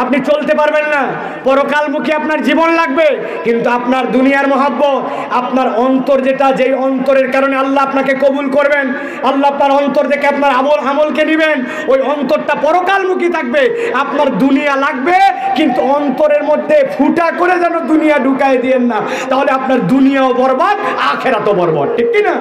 আপনি চলতে পারবেন না, পরকালমুখী আপনার জীবন লাগবে, কিন্তু আপনার দুনিয়ার মহব্বত, আপনার অন্তর যেটা, যেই অন্তরের কারণে আল্লাহ আপনাকে কবুল করবেন, আল্লাহ আপনার অন্তর থেকে আপনার আমলকে নেবেন, ওই অন্তরটা পরকালমুখী থাকবে। আপনার দুনিয়া লাগবে, কিন্তু অন্তরের মধ্যে ফুটা করে যেন দুনিয়া ঢুকাই দিয়েন না, তাহলে আপনার দুনিয়াও বরবাদ, আখেরাতও বরবাদ। ঠিক কি না?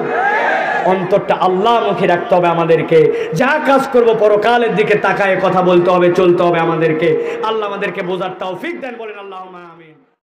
অন্তরটা আল্লাহমুখী রাখতে হবে আমাদেরকে। যা কাজ করব পরকালের দিকে তাকায় কথা বলতে হবে, চলতে হবে আমাদেরকে। আল্লাহ আমাদেরকে বোঝার তৌফিক দেন, বলেন আল্লাহুম্মা আমিন।